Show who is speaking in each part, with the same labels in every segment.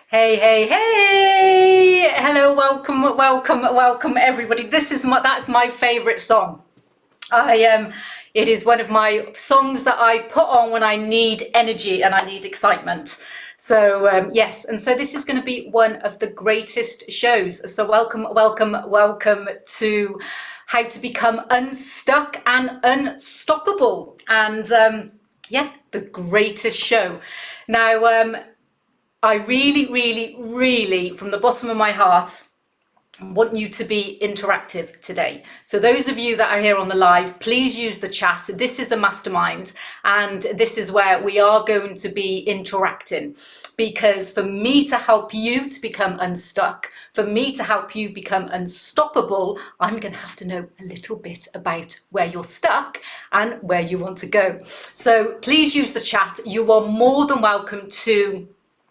Speaker 1: Hey, hey, hey! Hello, welcome everybody. That's my favorite song. It is one of my songs that I put on when I need energy and I need excitement. So yes, and so this is going to be one of the greatest shows. So welcome to how to become unstuck and unstoppable. And yeah, the greatest show. Now, I really, from the bottom of my heart, want you to be interactive today. So those of you that are here on the live, please use the chat. This is a mastermind, and this is where we are going to be interacting. Because for me to help you to become unstuck, for me to help you become unstoppable, I'm going to have to know a little bit about where you're stuck and where you want to go. So please use the chat. You are more than welcome to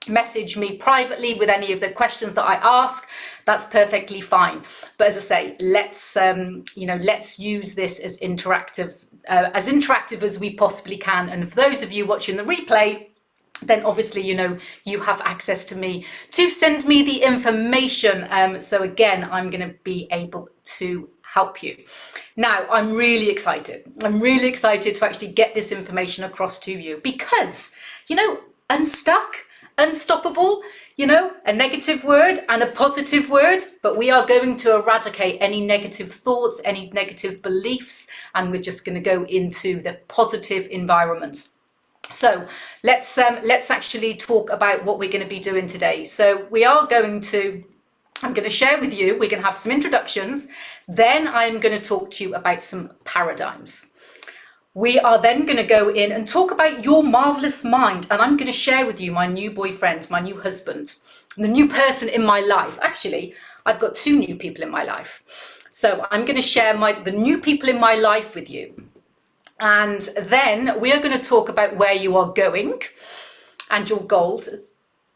Speaker 1: message me privately with any of the questions that I ask. That's perfectly fine. But as I say, let's use this as interactive as we possibly can. And for those of you watching the replay, then obviously, you have access to me to send me the information. So again, I'm going to be able to help you. Now, I'm really excited. I'm really excited to actually get this information across to you because, unstuck, unstoppable, a negative word and a positive word, but we are going to eradicate any negative thoughts, any negative beliefs, and we're just going to go into the positive environment. So let's actually talk about what we're going to be doing today. So I'm going to share with you, we're going to have some introductions, then I'm going to talk to you about some paradigms. We are then going to go in and talk about your marvelous mind, and I'm going to share with you my new boyfriend, my new husband, the new person in my life. Actually, I've got two new people in my life. So I'm going to share the new people in my life with you. And then we are going to talk about where you are going and your goals.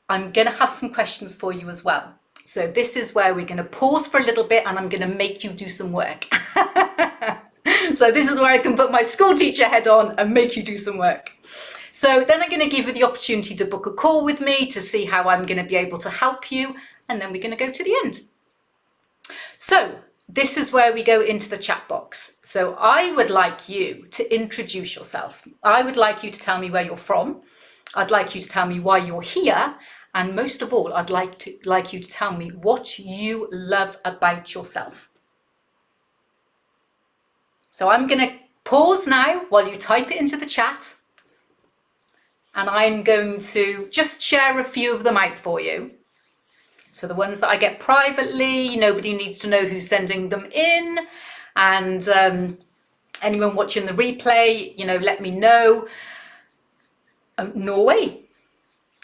Speaker 1: I'm going to have some questions for you as well. So this is where we're going to pause for a little bit and I'm going to make you do some work. So this is where I can put my school teacher head on and make you do some work. So then I'm going to give you the opportunity to book a call with me to see how I'm going to be able to help you. And then we're going to go to the end. So this is where we go into the chat box. So I would like you to introduce yourself. I would like you to tell me where you're from. I'd like you to tell me why you're here. And most of all, I'd like you to tell me what you love about yourself. So I'm going to pause now while you type it into the chat. And I'm going to just share a few of them out for you. So the ones that I get privately, nobody needs to know who's sending them in. And anyone watching the replay, let me know. Oh, Norway,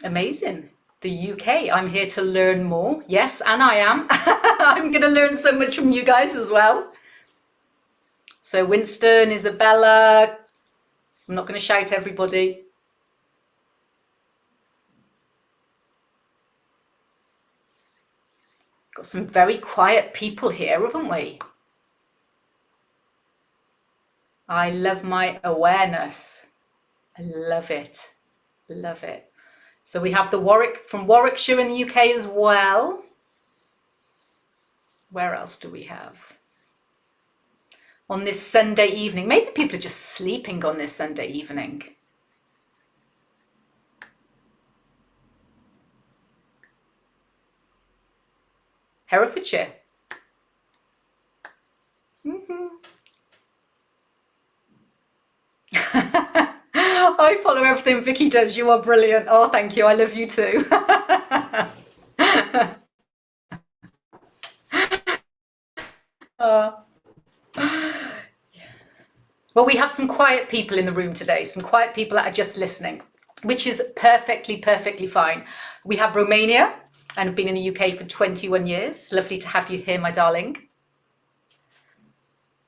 Speaker 1: amazing. The UK, I'm here to learn more. Yes, and I am. I'm going to learn so much from you guys as well. So Winston, Isabella, I'm not going to shout everybody. Got some very quiet people here, haven't we? I love my awareness. I love it. Love it. So we have from Warwickshire in the UK as well. Where else do we have? On this Sunday evening. Maybe people are just sleeping on this Sunday evening. Herefordshire. I follow everything Vicky does. You are brilliant. Oh, thank you. I love you too. Well, we have some quiet people in the room today, some quiet people that are just listening, which is perfectly, perfectly fine. We have Romania and have been in the UK for 21 years. Lovely to have you here, my darling.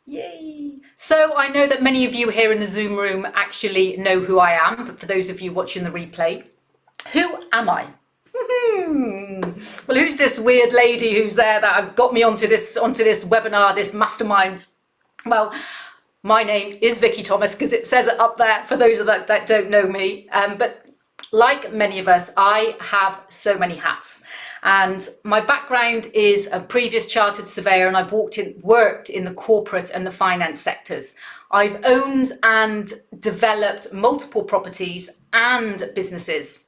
Speaker 1: Yay. So I know that many of you here in the Zoom room actually know who I am, but for those of you watching the replay, who am I? Well, who's this weird lady who's there that have got me onto this webinar, this mastermind? Well, my name is Vicky Thomas because it says it up there for those that don't know me. But like many of us, I have so many hats. And my background is a previous chartered surveyor, and I've worked in the corporate and the finance sectors. I've owned and developed multiple properties and businesses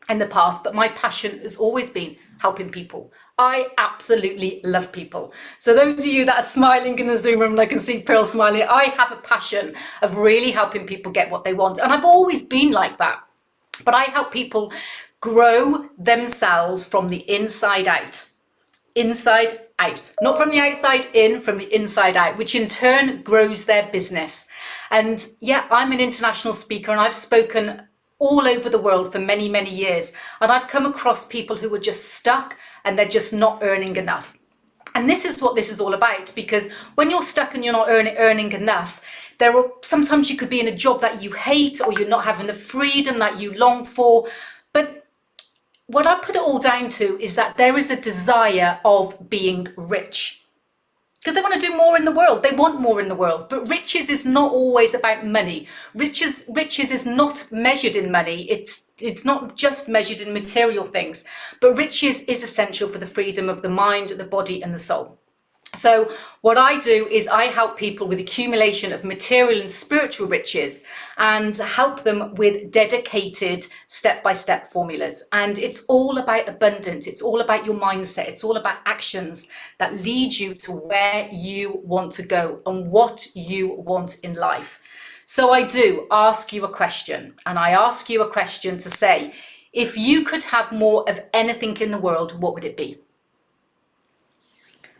Speaker 1: in the past, but my passion has always been helping people. I absolutely love people. So those of you that are smiling in the Zoom room, and I can see Pearl smiling, I have a passion of really helping people get what they want. And I've always been like that. But I help people grow themselves from the inside out. Inside out. Not from the outside in, from the inside out, which in turn grows their business. And yeah, I'm an international speaker, and I've spoken all over the world for many, many years. And I've come across people who are just stuck and they're just not earning enough. And this is what this is all about, because when you're stuck and you're not earning enough, sometimes you could be in a job that you hate, or you're not having the freedom that you long for. But what I put it all down to is that there is a desire of being rich. Because they want to do more in the world. They want more in the world. But riches is not always about money. Riches is not measured in money. It's not just measured in material things. But riches is essential for the freedom of the mind, the body, and the soul. So what I do is I help people with accumulation of material and spiritual riches, and help them with dedicated step-by-step formulas. And it's all about abundance. It's all about your mindset. It's all about actions that lead you to where you want to go and what you want in life. So I do ask you a question, and I ask you a question to say, if you could have more of anything in the world, what would it be?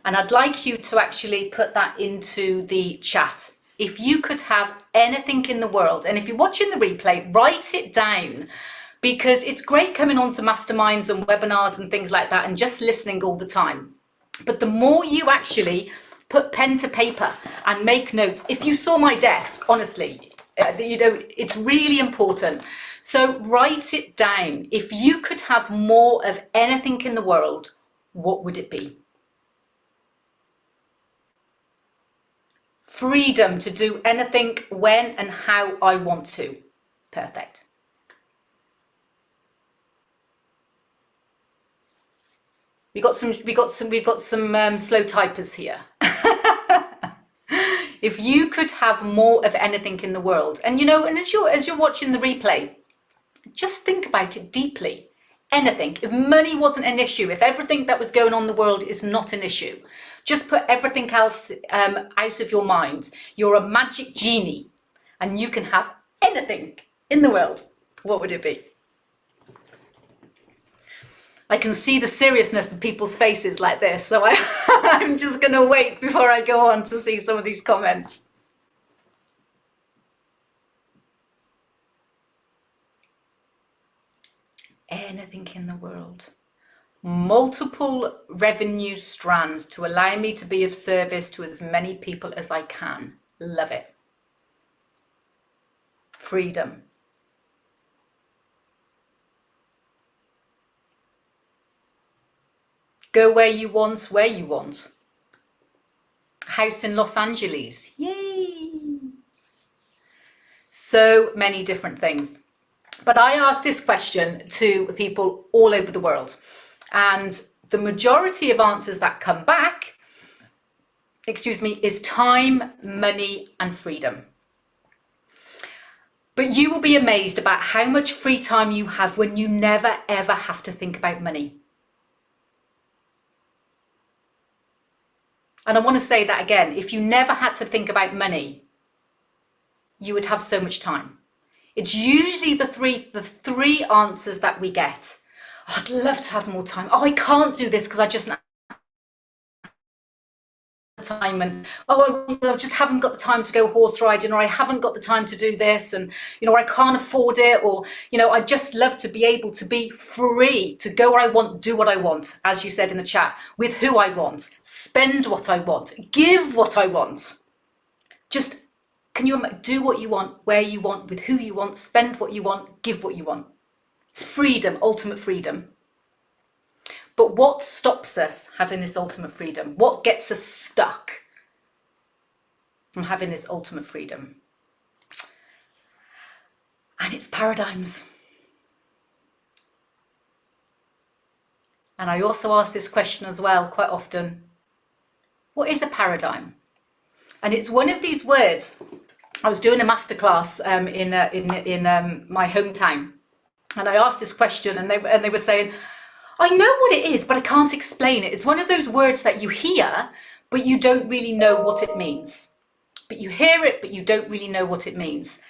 Speaker 1: And I'd like you to actually put that into the chat. If you could have anything in the world, and if you're watching the replay, write it down, because it's great coming on to masterminds and webinars and things like that and just listening all the time. But the more you actually put pen to paper and make notes, if you saw my desk, honestly, it's really important. So write it down. If you could have more of anything in the world, what would it be? Freedom to do anything when and how I want to. Perfect. We've got some slow typers here. If you could have more of anything in the world, and as you're watching the replay, just think about it deeply. Anything. If money wasn't an issue, if everything that was going on in the world is not an issue, just put everything else out of your mind. You're a magic genie and you can have anything in the world. What would it be? I can see the seriousness of people's faces like this, so I'm just going to wait before I go on to see some of these comments. Anything in the world. Multiple revenue strands to allow me to be of service to as many people as I can. Love it. Freedom. Go where you want. House in Los Angeles. Yay! So many different things. But I ask this question to people all over the world, and the majority of answers that come back, is time, money, and freedom. But you will be amazed about how much free time you have when you never ever have to think about money. And I want to say that again, if you never had to think about money, you would have so much time. It's usually the three answers that we get. Oh, I'd love to have more time. Oh, I can't do this because I just time, and I just haven't got the time to go horse riding, or I haven't got the time to do this, and I can't afford it, or I'd just love to be able to be free to go where I want, do what I want, as you said in the chat, with who I want, spend what I want, give what I want. Just can you do what you want, where you want, with who you want, spend what you want, give what you want. It's freedom, ultimate freedom. But what stops us having this ultimate freedom? What gets us stuck from having this ultimate freedom? And it's paradigms. And I also ask this question as well quite often. What is a paradigm? And it's one of these words. I was doing a masterclass in my hometown, and I asked this question, and they were saying, I know what it is, but I can't explain it. It's one of those words that you hear, but you don't really know what it means. But you hear it, but you don't really know what it means.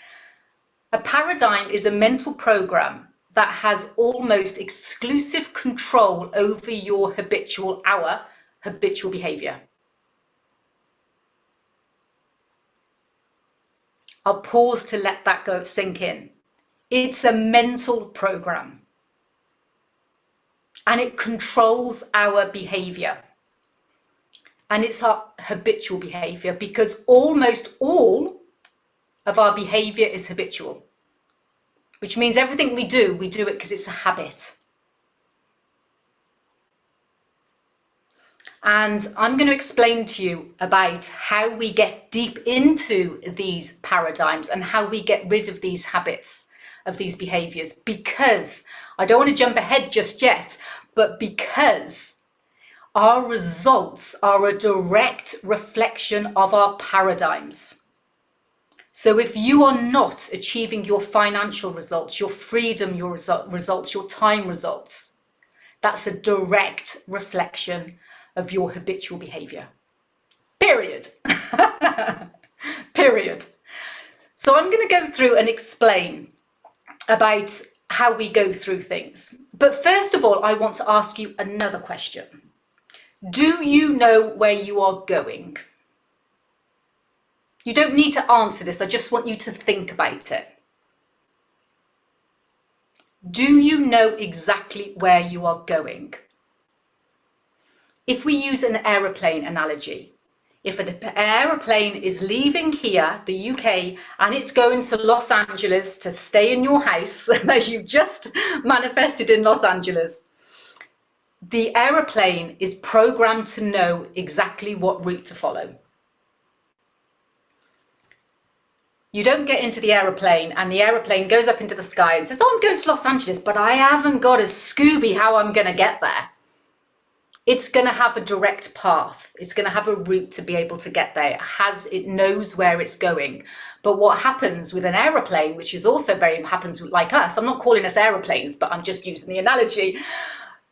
Speaker 1: A paradigm is a mental program that has almost exclusive control over your habitual behavior. I'll pause to let that go sink in. It's a mental program. And it controls our behavior. And it's our habitual behavior, because almost all of our behavior is habitual, which means everything we do it because it's a habit. And I'm going to explain to you about how we get deep into these paradigms and how we get rid of these habits, of these behaviors, because I don't want to jump ahead just yet, but because our results are a direct reflection of our paradigms. So if you are not achieving your financial results, your freedom, your results, your time results, that's a direct reflection of your habitual behavior. Period. Period. So I'm going to go through and explain about how we go through things. But first of all, I want to ask you another question. Do you know where you are going? You don't need to answer this. I just want you to think about it. Do you know exactly where you are going? If we use an aeroplane analogy, if an aeroplane is leaving here, the UK, and it's going to Los Angeles to stay in your house that you've just manifested in Los Angeles, the aeroplane is programmed to know exactly what route to follow. You don't get into the aeroplane and the aeroplane goes up into the sky and says, oh, I'm going to Los Angeles, but I haven't got a Scooby how I'm going to get there. It's going to have a direct path. It's going to have a route to be able to get there. It knows where it's going. But what happens with an aeroplane, which is also happens like us, I'm not calling us aeroplanes, but I'm just using the analogy.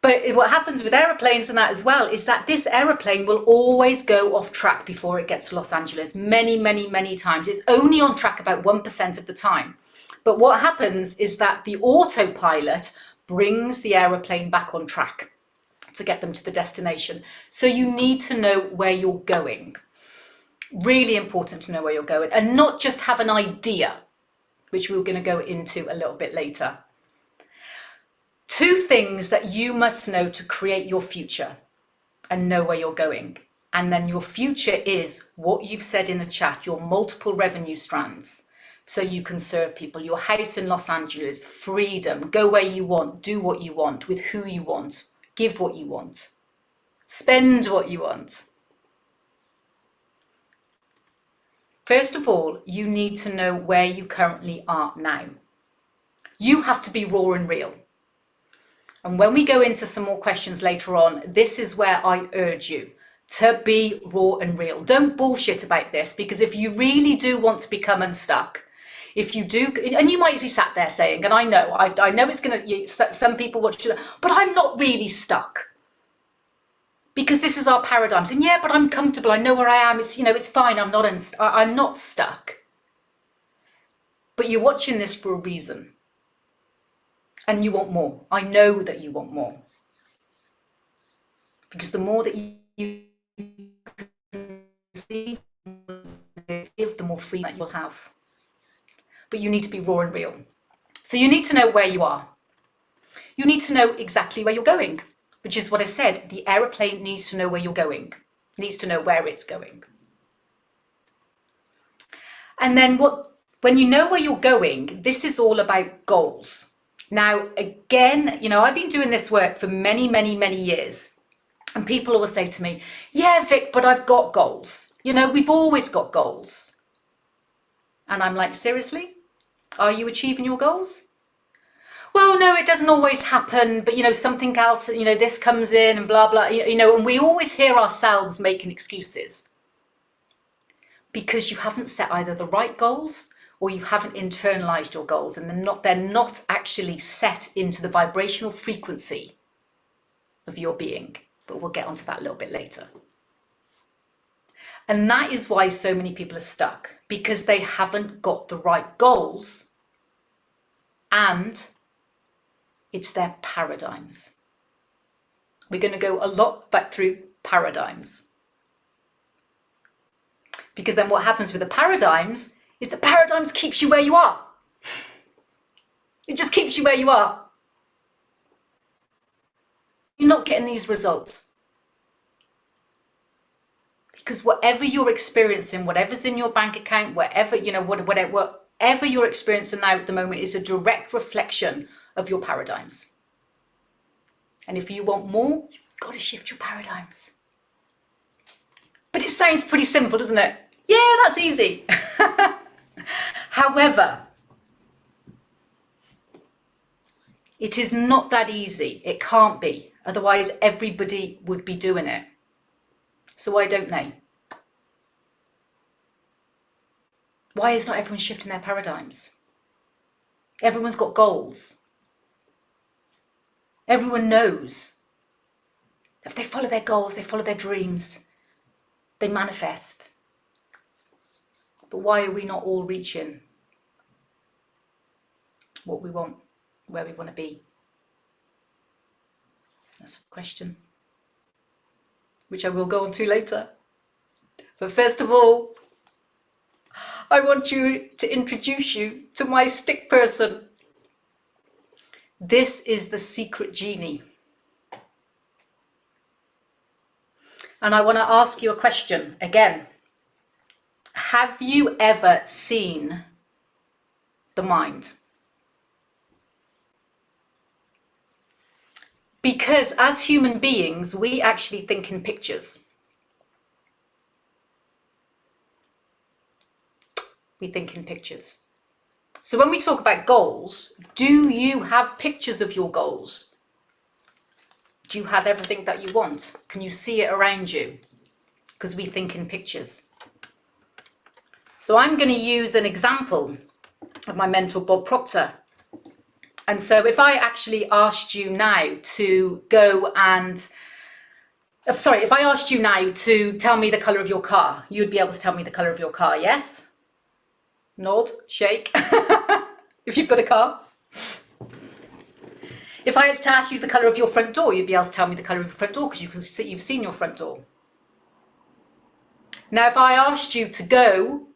Speaker 1: But what happens with aeroplanes and that as well is that this aeroplane will always go off track before it gets to Los Angeles many, many, many times. It's only on track about 1% of the time. But what happens is that the autopilot brings the aeroplane back on track to get them to the destination. So you need to know where you're going. Really important to know where you're going and not just have an idea, which we're going to go into a little bit later. Two things that you must know to create your future and know where you're going. And then your future is what you've said in the chat, your multiple revenue strands. So you can serve people, your house in Los Angeles, freedom, go where you want, do what you want, with who you want. Give what you want. Spend what you want. First of all, you need to know where you currently are now. You have to be raw and real. And when we go into some more questions later on, this is where I urge you to be raw and real. Don't bullshit about this, because if you really do want to become unstuck, if you do, and you might be sat there saying, and I know it's going to, some people watch that, but I'm not really stuck. Because this is our paradigms. And yeah, but I'm comfortable. I know where I am. It's, it's fine. I'm not stuck. But you're watching this for a reason. And you want more. I know that you want more. Because the more that you receive, the more freedom that you'll have. But you need to be raw and real. So you need to know where you are. You need to know exactly where you're going, which is what I said. The aeroplane needs to know where you're going, needs to know where it's going. And then when you know where you're going, this is all about goals. Now, again, I've been doing this work for many, many, many years. And people always say to me, yeah, Vic, but I've got goals. We've always got goals. And I'm like, seriously? Are you achieving your goals? Well, no, it doesn't always happen, but something else, this comes in and blah, blah, and we always hear ourselves making excuses because you haven't set either the right goals or you haven't internalized your goals, and they're not actually set into the vibrational frequency of your being. But we'll get onto that a little bit later. And that is why so many people are stuck, because they haven't got the right goals, and it's their paradigms. We're going to go a lot back through paradigms. Because then what happens with the paradigms is the paradigms keeps you where you are. It just keeps you where you are. You're not getting these results. Because whatever you're experiencing, whatever's in your bank account, whatever you're experiencing now at the moment is a direct reflection of your paradigms. And if you want more, you've got to shift your paradigms. But it sounds pretty simple, doesn't it? Yeah, that's easy. However, it is not that easy. It can't be. Otherwise, everybody would be doing it. So why don't they? Why is not everyone shifting their paradigms? Everyone's got goals. Everyone knows that if they follow their goals, they follow their dreams, they manifest. But why are we not all reaching what we want, where we want to be? That's a question, which I will go on to later. But first of all, I want to introduce you to my stick person. This is the Secret Genie. And I want to ask you a question again. Have you ever seen the mind? Because as human beings, we actually think in pictures. We think in pictures. So when we talk about goals, do you have pictures of your goals? Do you have everything that you want? Can you see it around you? Because we think in pictures. So I'm going to use an example of my mentor, Bob Proctor. And so if I actually asked you now to go and, if I asked you now to tell me the colour of your car, you'd be able to tell me the colour of your car, yes? Nod, shake, if you've got a car. If I was to ask you the colour of your front door, you'd be able to tell me the colour of your front door because you've seen your front door. Now, if I asked you to go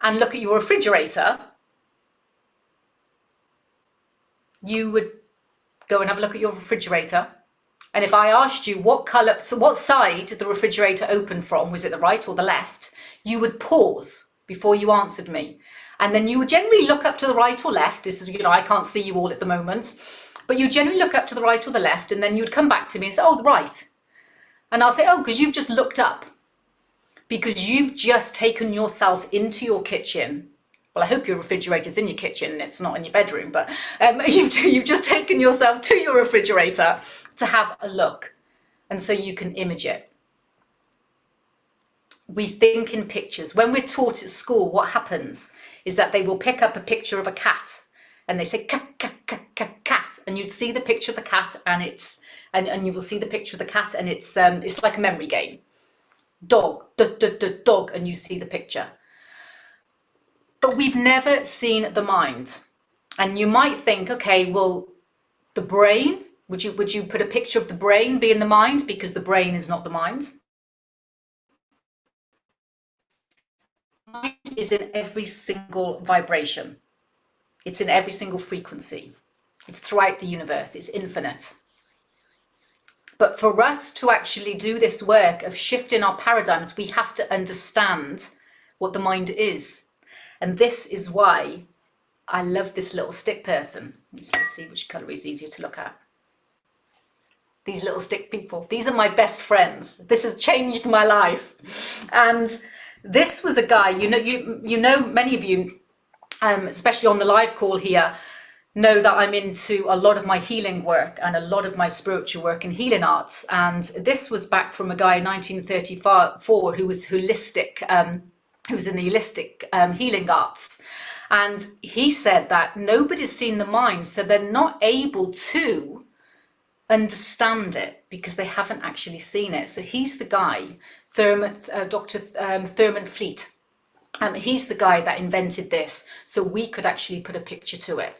Speaker 1: and look at your refrigerator, you would go and have a look at your refrigerator. And if I asked you what colour, so what side the refrigerator opened from, was it the right or the left, you would pause before you answered me. And then you would generally look up to the right or left. This is, I can't see you all at the moment, but you generally look up to the right or the left, and then you would come back to me and say, oh, the right. And I'll say, oh, because you've just looked up, because you've just taken yourself into your kitchen. Well, I hope your refrigerator's in your kitchen and it's not in your bedroom, but you've just taken yourself to your refrigerator to have a look. And so you can image it. We think in pictures. When we're taught at school, what happens is that they will pick up a picture of a cat and they say, cat, cat, cat, cat, cat. And you'd see the picture of the cat and you will see the picture of the cat and it's like a memory game. Dog, dog, and you see the picture. But we've never seen the mind. And you might think, okay, well, the brain, would you put a picture of the brain being the mind? Because the brain is not the mind. Mind is in every single vibration. It's in every single frequency. It's throughout the universe. It's infinite. But for us to actually do this work of shifting our paradigms, we have to understand what the mind is. And this is why I love this little stick person. Let's see which colour is easier to look at. These little stick people. These are my best friends. This has changed my life. And this was a guy, you know, many of you, especially on the live call here, know that I'm into a lot of my healing work and a lot of my spiritual work and healing arts. And this was back from a guy in 1934 who was holistic, who was in the holistic healing arts. And he said that nobody's seen the mind, so they're not able to understand it because they haven't actually seen it. So he's the guy, Dr. Thurman Fleet. He's the guy that invented this, so we could actually put a picture to it.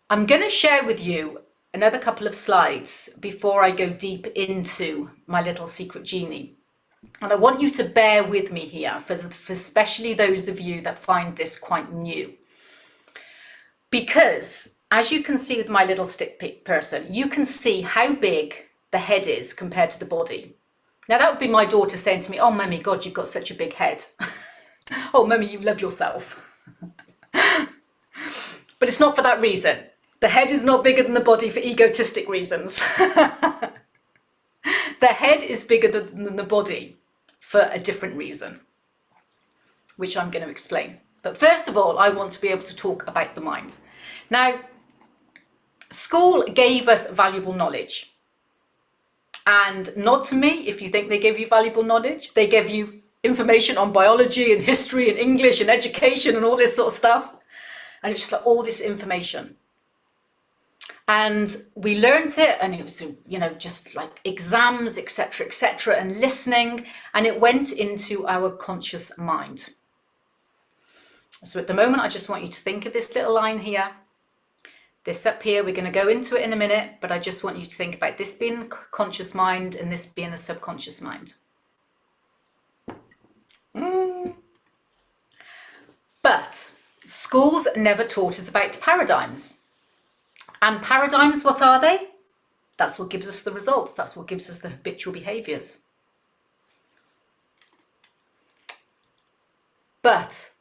Speaker 1: I'm going to share with you another couple of slides before I go deep into my little secret genie. And I want you to bear with me here, for especially those of you that find this quite new. Because, as you can see with my little stick person, you can see how big the head is compared to the body. Now, that would be my daughter saying to me, "Oh, Mummy, God, you've got such a big head." Oh, Mummy, you love yourself. But it's not for that reason. The head is not bigger than the body for egotistic reasons. The head is bigger than the body for a different reason, which I'm going to explain. But first of all, I want to be able to talk about the mind. Now, school gave us valuable knowledge. And not to me, if you think they gave you valuable knowledge, they gave you information on biology and history and English and education and all this sort of stuff. And it's just like all this information. And we learned it, and it was, just like exams, etc., and listening, and it went into our conscious mind. So at the moment, I just want you to think of this little line here. This up here, we're going to go into it in a minute, but I just want you to think about this being the conscious mind and this being the subconscious mind. But schools never taught us about paradigms. And paradigms, what are they? That's what gives us the results. That's what gives us the habitual behaviours. But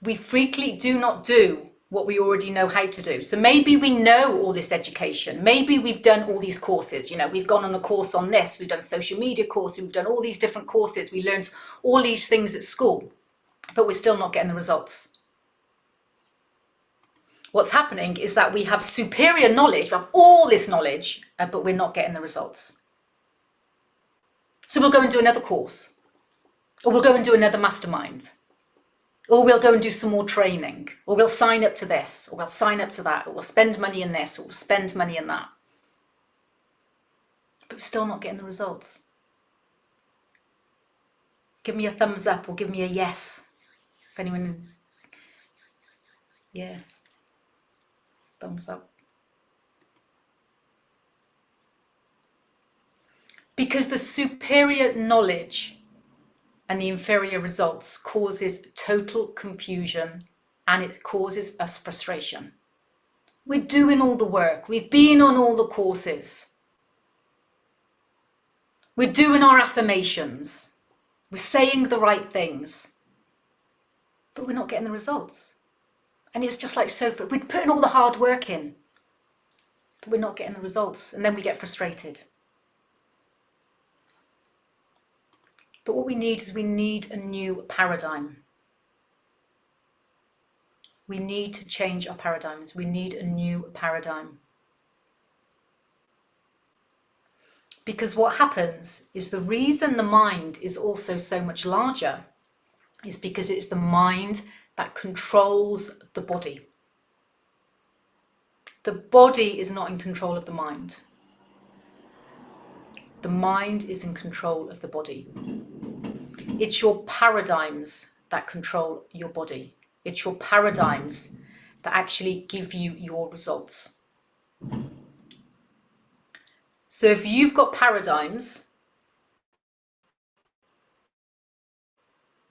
Speaker 1: we frequently do not do what we already know how to do. So maybe we know all this education. Maybe we've done all these courses. We've gone on a course on this. We've done social media courses. We've done all these different courses. We learned all these things at school, but we're still not getting the results. What's happening is that we have superior knowledge, we have all this knowledge, but we're not getting the results. So we'll go and do another course, or we'll go and do another mastermind, or we'll go and do some more training, or we'll sign up to this, or we'll sign up to that, or we'll spend money in this, or we'll spend money in that. But we're still not getting the results. Give me a thumbs up or give me a yes. If anyone, yeah. Thumbs up. Because the superior knowledge and the inferior results causes total confusion, and it causes us frustration. We're doing all the work. We've been on all the courses. We're doing our affirmations. We're saying the right things, but we're not getting the results. And it's just like we're putting all the hard work in, but we're not getting the results. And then we get frustrated. But what we need is a new paradigm. We need to change our paradigms. We need a new paradigm. Because what happens is the reason the mind is also so much larger is because it's the mind that controls the body. The body is not in control of the mind. The mind is in control of the body. It's your paradigms that control your body. It's your paradigms that actually give you your results. So if you've got paradigms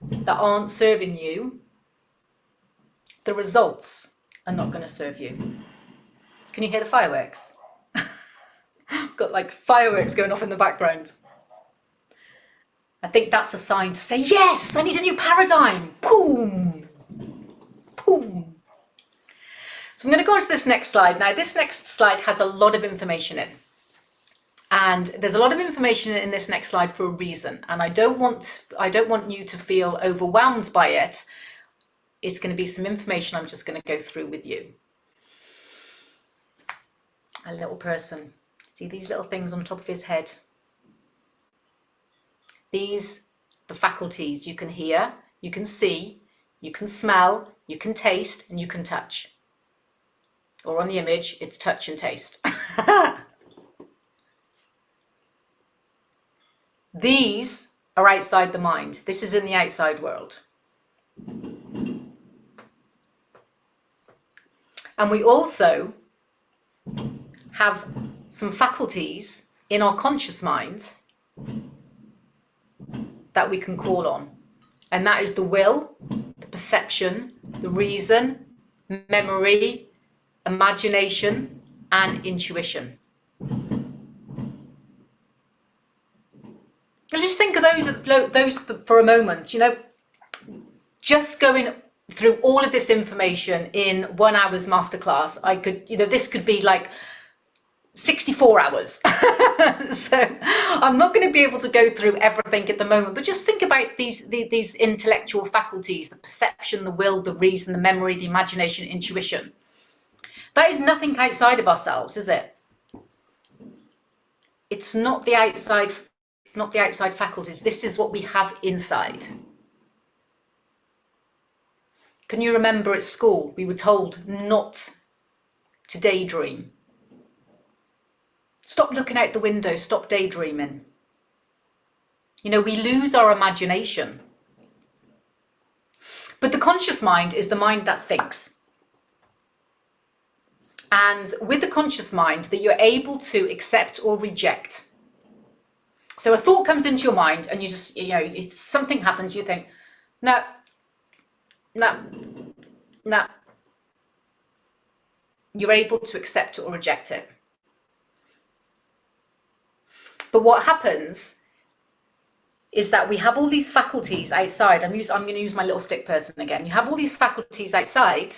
Speaker 1: that aren't serving you, the results are not going to serve you. Can you hear the fireworks? I've got like fireworks going off in the background. I think that's a sign to say, yes, I need a new paradigm. Boom, boom. So I'm going to go on to this next slide. Now, this next slide has a lot of information in. And there's a lot of information in this next slide for a reason. And I don't want you to feel overwhelmed by it. It's going to be some information I'm just going to go through with you. A little person. See these little things on top of his head? These, the faculties. You can hear, you can see, you can smell, you can taste, and you can touch. Or on the image, it's touch and taste. These are outside the mind. This is in the outside world. And we also have some faculties in our conscious mind that we can call on. And that is the will, the perception, the reason, memory, imagination, and intuition. And just think of those for a moment, you know, just going through all of this information in 1 hour's masterclass, I could, you know, this could be like 64 hours. So I'm not going to be able to go through everything at the moment, but just think about these intellectual faculties, the perception, the will, the reason, the memory, the imagination, intuition. That is nothing outside of ourselves, is it? It's not the outside faculties. This is what we have inside. Can you remember at school, we were told not to daydream. Stop looking out the window, stop daydreaming. You know, we lose our imagination. But the conscious mind is the mind that thinks. And with the conscious mind, that you're able to accept or reject. So a thought comes into your mind and you just, you know, if something happens, you think, no. You're able to accept it or reject it. But what happens is that we have all these faculties outside. I'm going to use my little stick person again. You have all these faculties outside,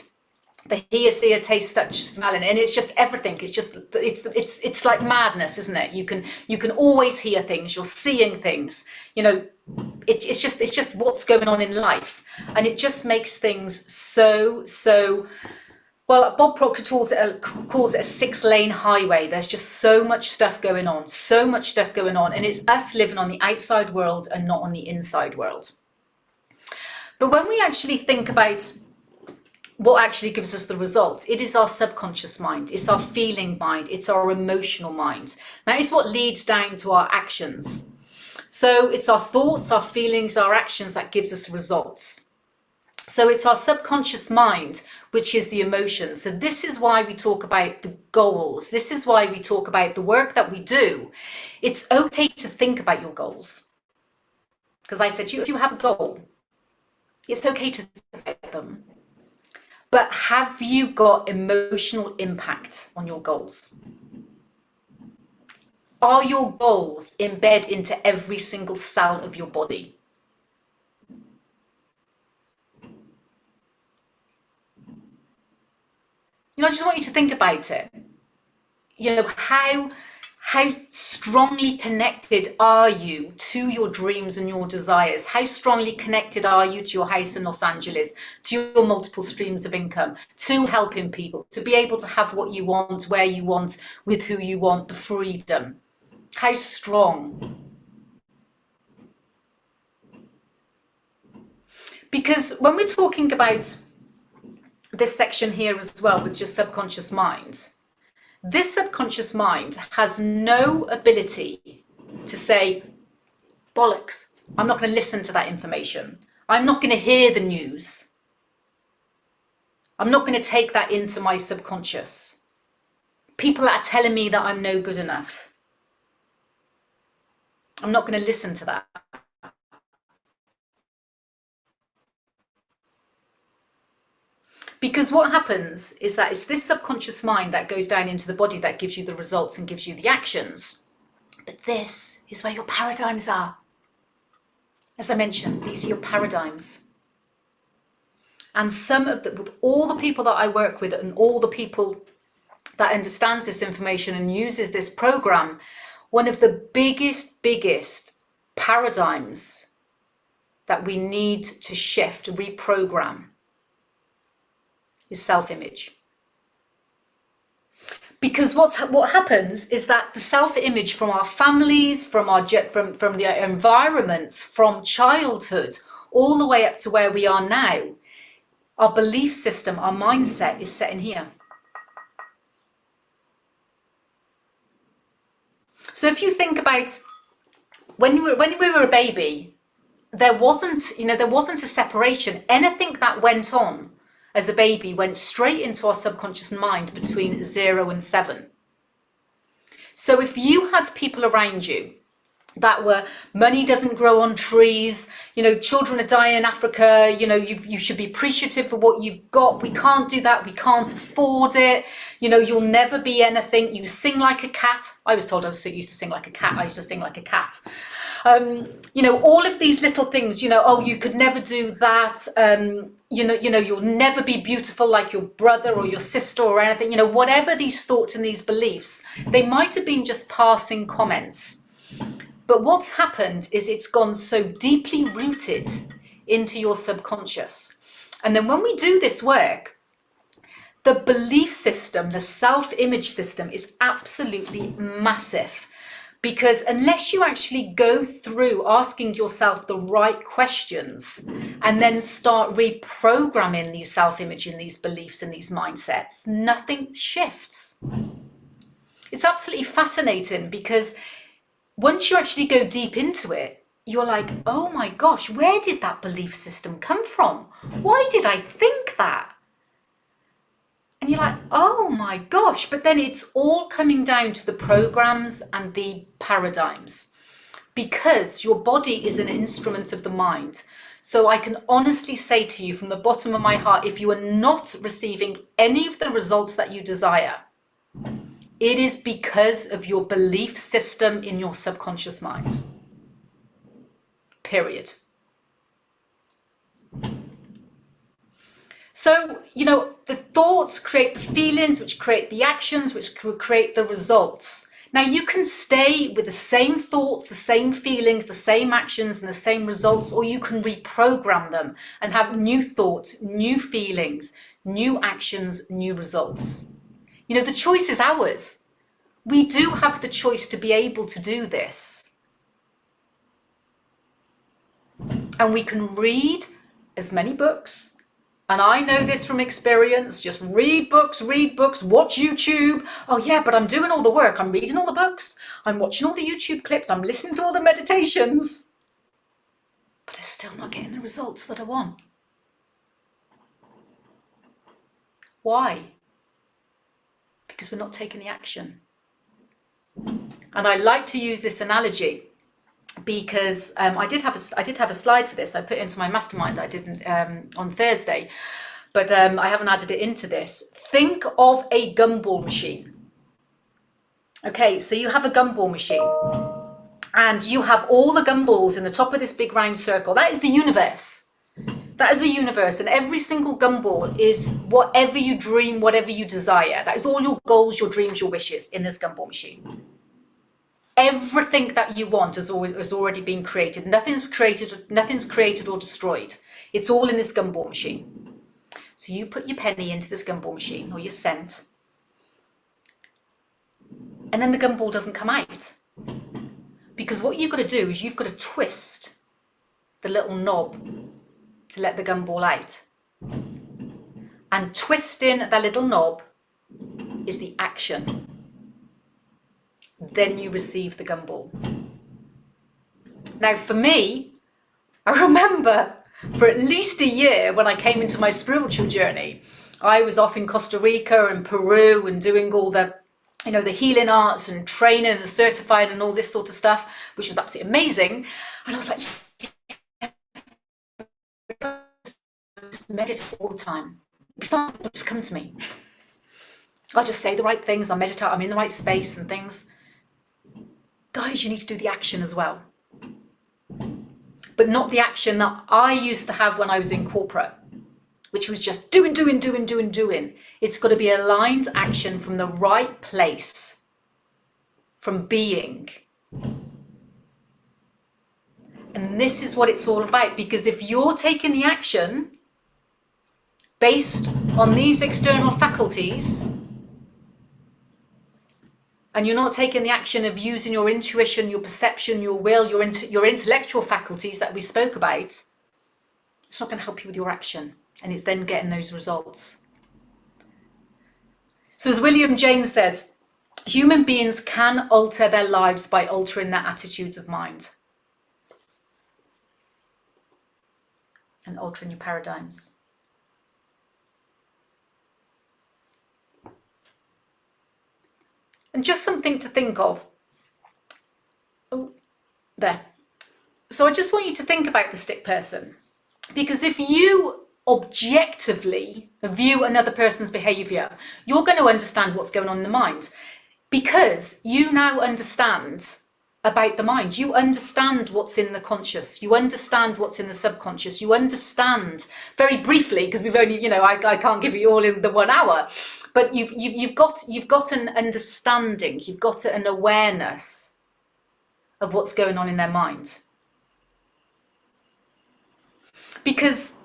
Speaker 1: the hear, see, taste, touch, smell, and it's just everything. It's just, it's like madness, isn't it? You can always hear things. You're seeing things. You know, it's just what's going on in life, and it just makes things so. Well, Bob Proctor calls it a 6-lane highway. There's just so much stuff going on, and it's us living on the outside world and not on the inside world. But when we actually think about what actually gives us the results, it is our subconscious mind, it's our feeling mind, it's our emotional mind. That is what leads down to our actions. So it's our thoughts, our feelings, our actions that gives us results. So it's our subconscious mind, which is the emotions. So this is why we talk about the goals. This is why we talk about the work that we do. It's okay to think about your goals. Because I said, you have a goal. It's okay to think about them. But have you got emotional impact on your goals? Are your goals embedded into every single cell of your body? You know, I just want you to think about it. You know, how strongly connected are you to your dreams and your desires? How strongly connected are you to your house in Los Angeles, to your multiple streams of income, to helping people, to be able to have what you want, where you want, with who you want, the freedom? How strong? Because when we're talking about this section here as well with your subconscious mind, this subconscious mind has no ability to say, bollocks, I'm not going to listen to that information. I'm not going to hear the news. I'm not going to take that into my subconscious. People are telling me that I'm no good enough. I'm not going to listen to that. Because what happens is that it's this subconscious mind that goes down into the body that gives you the results and gives you the actions. But this is where your paradigms are. As I mentioned, these are your paradigms. And some of the, with all the people that I work with and all the people that understands this information and uses this program, one of the biggest paradigms that we need to shift, reprogram, is self-image. Because what happens is that the self-image from our families, from the environments, from childhood, all the way up to where we are now, our belief system, our mindset is set in here. So if you think about when we were a baby, there wasn't a separation. Anything that went on as a baby went straight into our subconscious mind between 0 and 7. So if you had people around you that were, money doesn't grow on trees, children are dying in Africa, you should be appreciative for what you've got, we can't do that, we can't afford it, you'll never be anything, you sing like a cat. I was told I used to sing like a cat. I used to sing like a cat. All of these little things, oh, you could never do that, you'll never be beautiful like your brother or your sister or anything, whatever these thoughts and these beliefs, they might have been just passing comments. But what's happened is it's gone so deeply rooted into your subconscious. And then when we do this work, the belief system, the self-image system is absolutely massive. Because unless you actually go through asking yourself the right questions and then start reprogramming these self-image and these beliefs and these mindsets, nothing shifts. It's absolutely fascinating because once you actually go deep into it, you're like, oh my gosh, where did that belief system come from? Why did I think that? And you're like, oh my gosh, but then it's all coming down to the programs and the paradigms, because your body is an instrument of the mind. So I can honestly say to you from the bottom of my heart, if you are not receiving any of the results that you desire, it is because of your belief system in your subconscious mind. Period. So, the thoughts create the feelings, which create the actions, which create the results. Now, you can stay with the same thoughts, the same feelings, the same actions, and the same results, or you can reprogram them and have new thoughts, new feelings, new actions, new results. The choice is ours. We do have the choice to be able to do this. And we can read as many books. And I know this from experience, just read books, watch YouTube. Oh yeah, but I'm doing all the work. I'm reading all the books. I'm watching all the YouTube clips. I'm listening to all the meditations. But I'm still not getting the results that I want. Why? Because we're not taking the action. And I like to use this analogy because I did have a slide for this. I put it into my mastermind. I didn't on Thursday, but I haven't added it into this. Think of a gumball machine. Okay, so you have a gumball machine and you have all the gumballs in the top of this big round circle. That is the universe. That is the universe, and every single gumball is whatever you dream, whatever you desire. That is all your goals, your dreams, your wishes in this gumball machine. Everything that you want has already been created. Nothing's created or destroyed. It's all in this gumball machine. So you put your penny into this gumball machine, or your cent, and then the gumball doesn't come out. Because what you've got to do is you've got to twist the little knob to let the gumball out. And twisting that little knob is the action. Then you receive the gumball. Now for me, I remember For at least a year, when I came into my spiritual journey, I was off in Costa Rica and Peru and doing all the, the healing arts and training and certifying and all this sort of stuff, which was absolutely amazing. And I was like, meditate all the time. It'll just come to me. I'll just say the right things, I'll meditate, I'm in the right space and things. Guys, you need to do the action as well. But not the action that I used to have when I was in corporate, which was just doing. It's got to be aligned action from the right place, from being. And this is what it's all about, because if you're taking the action based on these external faculties, and you're not taking the action of using your intuition, your perception, your will, your intellectual faculties that we spoke about, it's not going to help you with your action. And it's then getting those results. So as William James said, human beings can alter their lives by altering their attitudes of mind. And altering your paradigms. And just something to think of. Oh, there. So I just want you to think about the stick person. Because if you objectively view another person's behaviour, you're going to understand what's going on in the mind. Because you now understand about the mind. You understand what's in the conscious. You understand what's in the subconscious. You understand, very briefly, because we've only, I can't give you all in the 1 hour, but you've got an understanding. You've got an awareness of what's going on in their mind. Because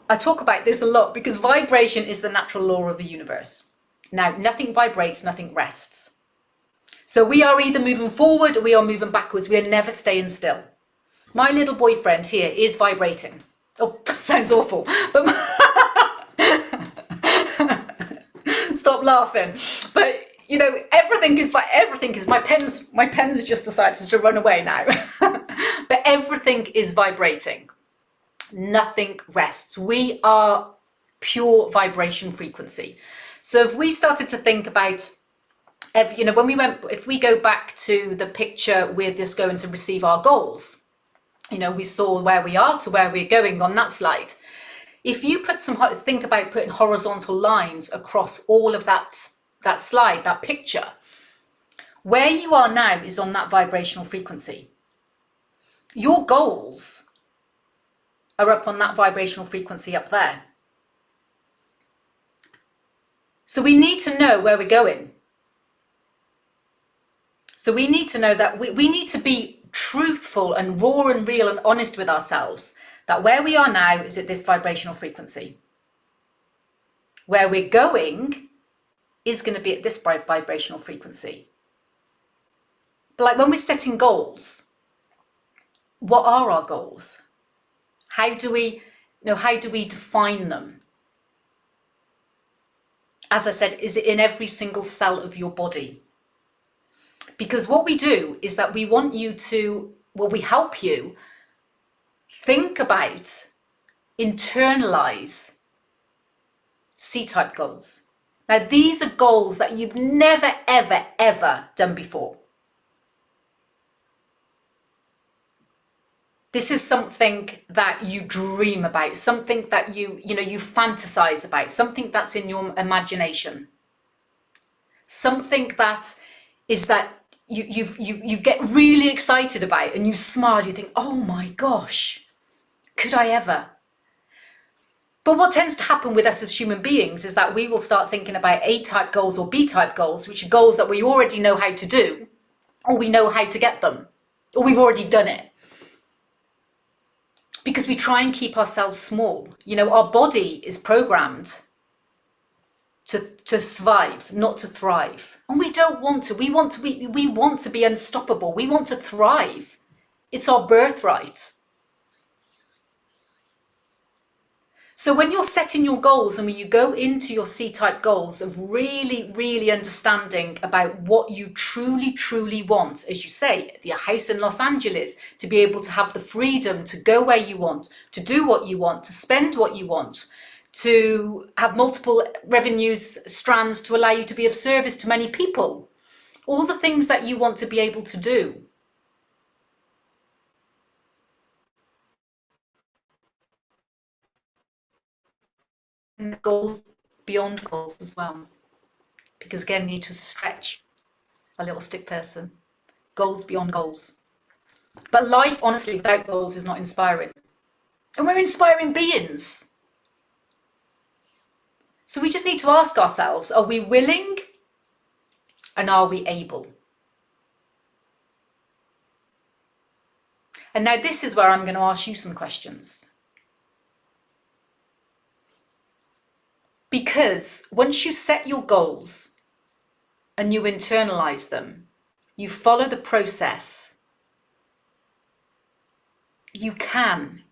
Speaker 1: I talk about this a lot, because vibration is the natural law of the universe. Now, nothing vibrates, nothing rests. So we are either moving forward or we are moving backwards. We are never staying still. My little boyfriend here is vibrating. Oh, that sounds awful. But stop laughing. But everything is my pen's just decided to run away now. But everything is vibrating. Nothing rests. We are pure vibration frequency. So if we started to think about, if we go back to the picture with just going to receive our goals, we saw where we are to where we're going on that slide. If you think about putting horizontal lines across all of that slide, that picture, where you are now is on that vibrational frequency. Your goals are up on that vibrational frequency up there. So we need to know where we're going. So we need to know that we need to be truthful and raw and real and honest with ourselves, that where we are now is at this vibrational frequency. Where we're going is going to be at this vibrational frequency. But like when we're setting goals, what are our goals? How do we define them? As I said, is it in every single cell of your body? Because what we do is that we want you to, we help you think about, internalize C-type goals. Now, these are goals that you've never, ever, ever done before. This is something that you dream about, something that you fantasize about, something that's in your imagination. Something that is that you get really excited about and you smile, you think, oh my gosh, could I ever? But what tends to happen with us as human beings is that we will start thinking about A-type goals or B-type goals, which are goals that we already know how to do, or we know how to get them, or we've already done it. Because we try and keep ourselves small. Our body is programmed to survive, not to thrive. And we don't want to. We want to be unstoppable. We want to thrive. It's our birthright. So when you're setting your goals and when you go into your C-type goals of really, really understanding about what you truly, truly want, as you say, your house in Los Angeles, to be able to have the freedom to go where you want, to do what you want, to spend what you want, to have multiple revenues strands to allow you to be of service to many people, all the things that you want to be able to do. And goals beyond goals as well, because again, you need to stretch a little stick person. Goals beyond goals. But life, honestly, without goals is not inspiring. And we're inspiring beings. So we just need to ask ourselves, are we willing and are we able? And now this is where I'm going to ask you some questions. Because once you set your goals and you internalize them, you follow the process, you can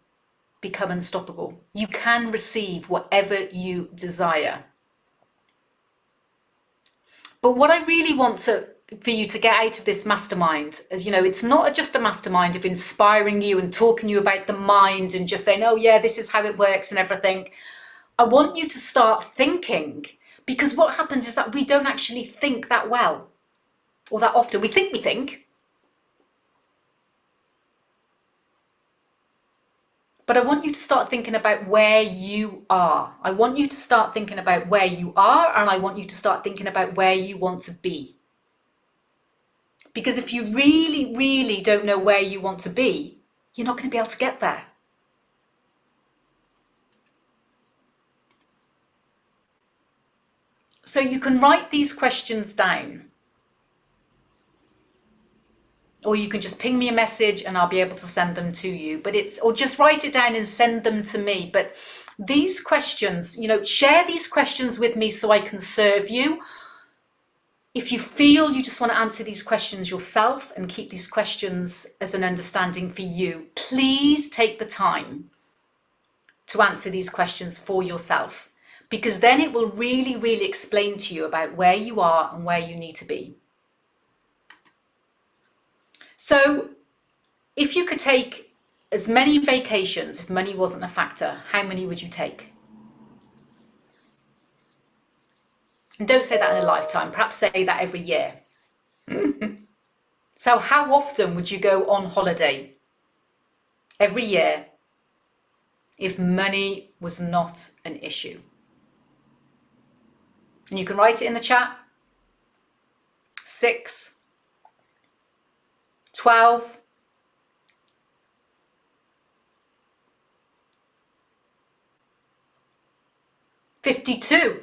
Speaker 1: become unstoppable. You can receive whatever you desire. But what I really want for you to get out of this mastermind is, it's not just a mastermind of inspiring you and talking you about the mind and just saying, oh yeah, this is how it works and everything. I want you to start thinking, because what happens is that we don't actually think that well or that often. We think, but I want you to start thinking about where you are. I want you to start thinking about where you are, and I want you to start thinking about where you want to be. Because if you really, really don't know where you want to be, you're not going to be able to get there. So you can write these questions down, or you can just ping me a message and I'll be able to send them to you. Or just write it down and send them to me. But these questions, share these questions with me so I can serve you. If you feel you just want to answer these questions yourself and keep these questions as an understanding for you, please take the time to answer these questions for yourself, because then it will really, really explain to you about where you are and where you need to be. So if you could take as many vacations, if money wasn't a factor, how many would you take? And don't say that in a lifetime, perhaps say that every year. So how often would you go on holiday? Every year, if money was not an issue. And you can write it in the chat. 6, 12, 52.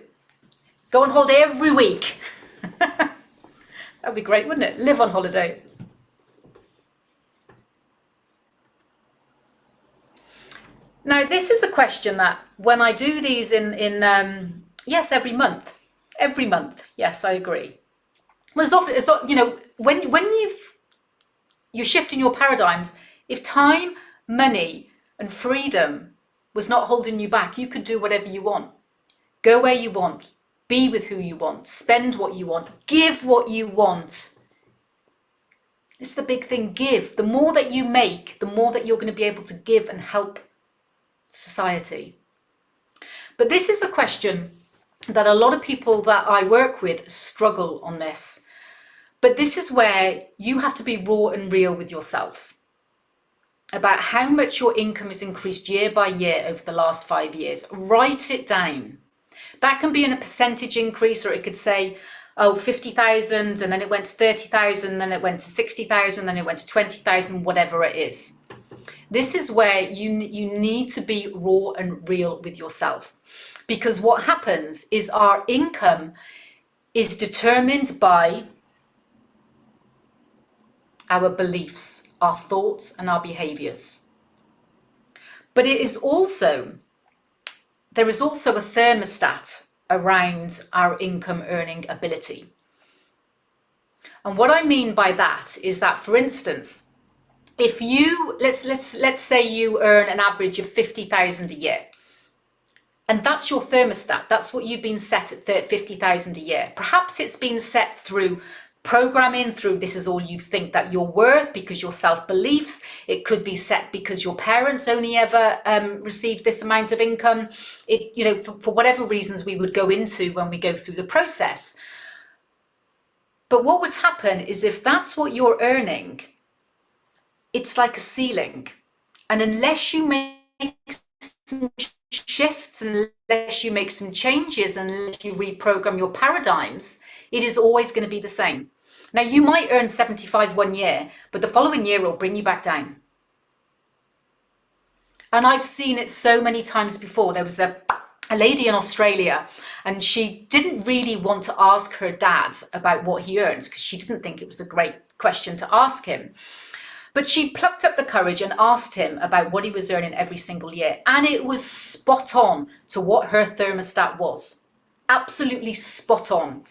Speaker 1: Go on holiday every week. That'd be great, wouldn't it? Live on holiday. Now, this is a question that when I do these yes, every month. Every month. Yes, I agree. Well, when you're shifting your paradigms, if time, money and freedom was not holding you back, you could do whatever you want. Go where you want. Be with who you want. Spend what you want. Give what you want. It's the big thing, give. The more that you make, the more that you're going to be able to give and help society. But this is a question that a lot of people that I work with struggle on this. But this is where you have to be raw and real with yourself about how much your income has increased year by year over the last 5 years. Write it down. That can be in a percentage increase, or it could say, 50,000, and then it went to 30,000, then it went to 60,000, then it went to 20,000, whatever it is. This is where you need to be raw and real with yourself, because what happens is our income is determined by our beliefs, our thoughts and our behaviors. But there is also a thermostat around our income earning ability. And what I mean by that is that, for instance, if you, let's say you earn an average of 50,000 a year. And that's your thermostat. That's what you've been set at 50,000 a year. Perhaps it's been set through programming, through this is all you think that you're worth because your self-beliefs. It could be set because your parents only ever received this amount of income. It, you know, for whatever reasons we would go into when we go through the process. But what would happen is if that's what you're earning, it's like a ceiling. And unless you make some shifts, unless you make some changes, unless you reprogram your paradigms, it is always going to be the same. Now, you might earn 75 one year, but the following year will bring you back down. And I've seen it so many times before. There was a lady in Australia, and she didn't really want to ask her dad about what he earns because she didn't think it was a great question to ask him. But she plucked up the courage and asked him about what he was earning every single year. And it was spot on to what her thermostat was. Absolutely spot on.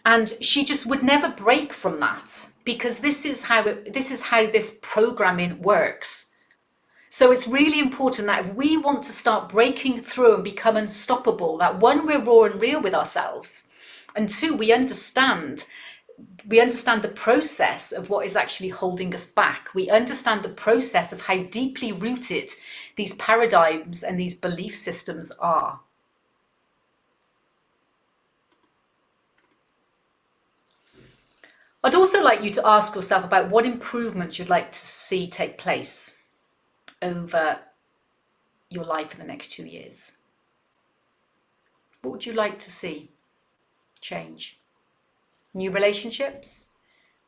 Speaker 1: And she just would never break from that because this is how this programming works. So it's really important that if we want to start breaking through and become unstoppable, that one, we're raw and real with ourselves, and two, we understand the process of what is actually holding us back. We understand the process of how deeply rooted these paradigms and these belief systems are. I'd also like you to ask yourself about what improvements you'd like to see take place over your life in the next 2 years. What would you like to see change? New relationships,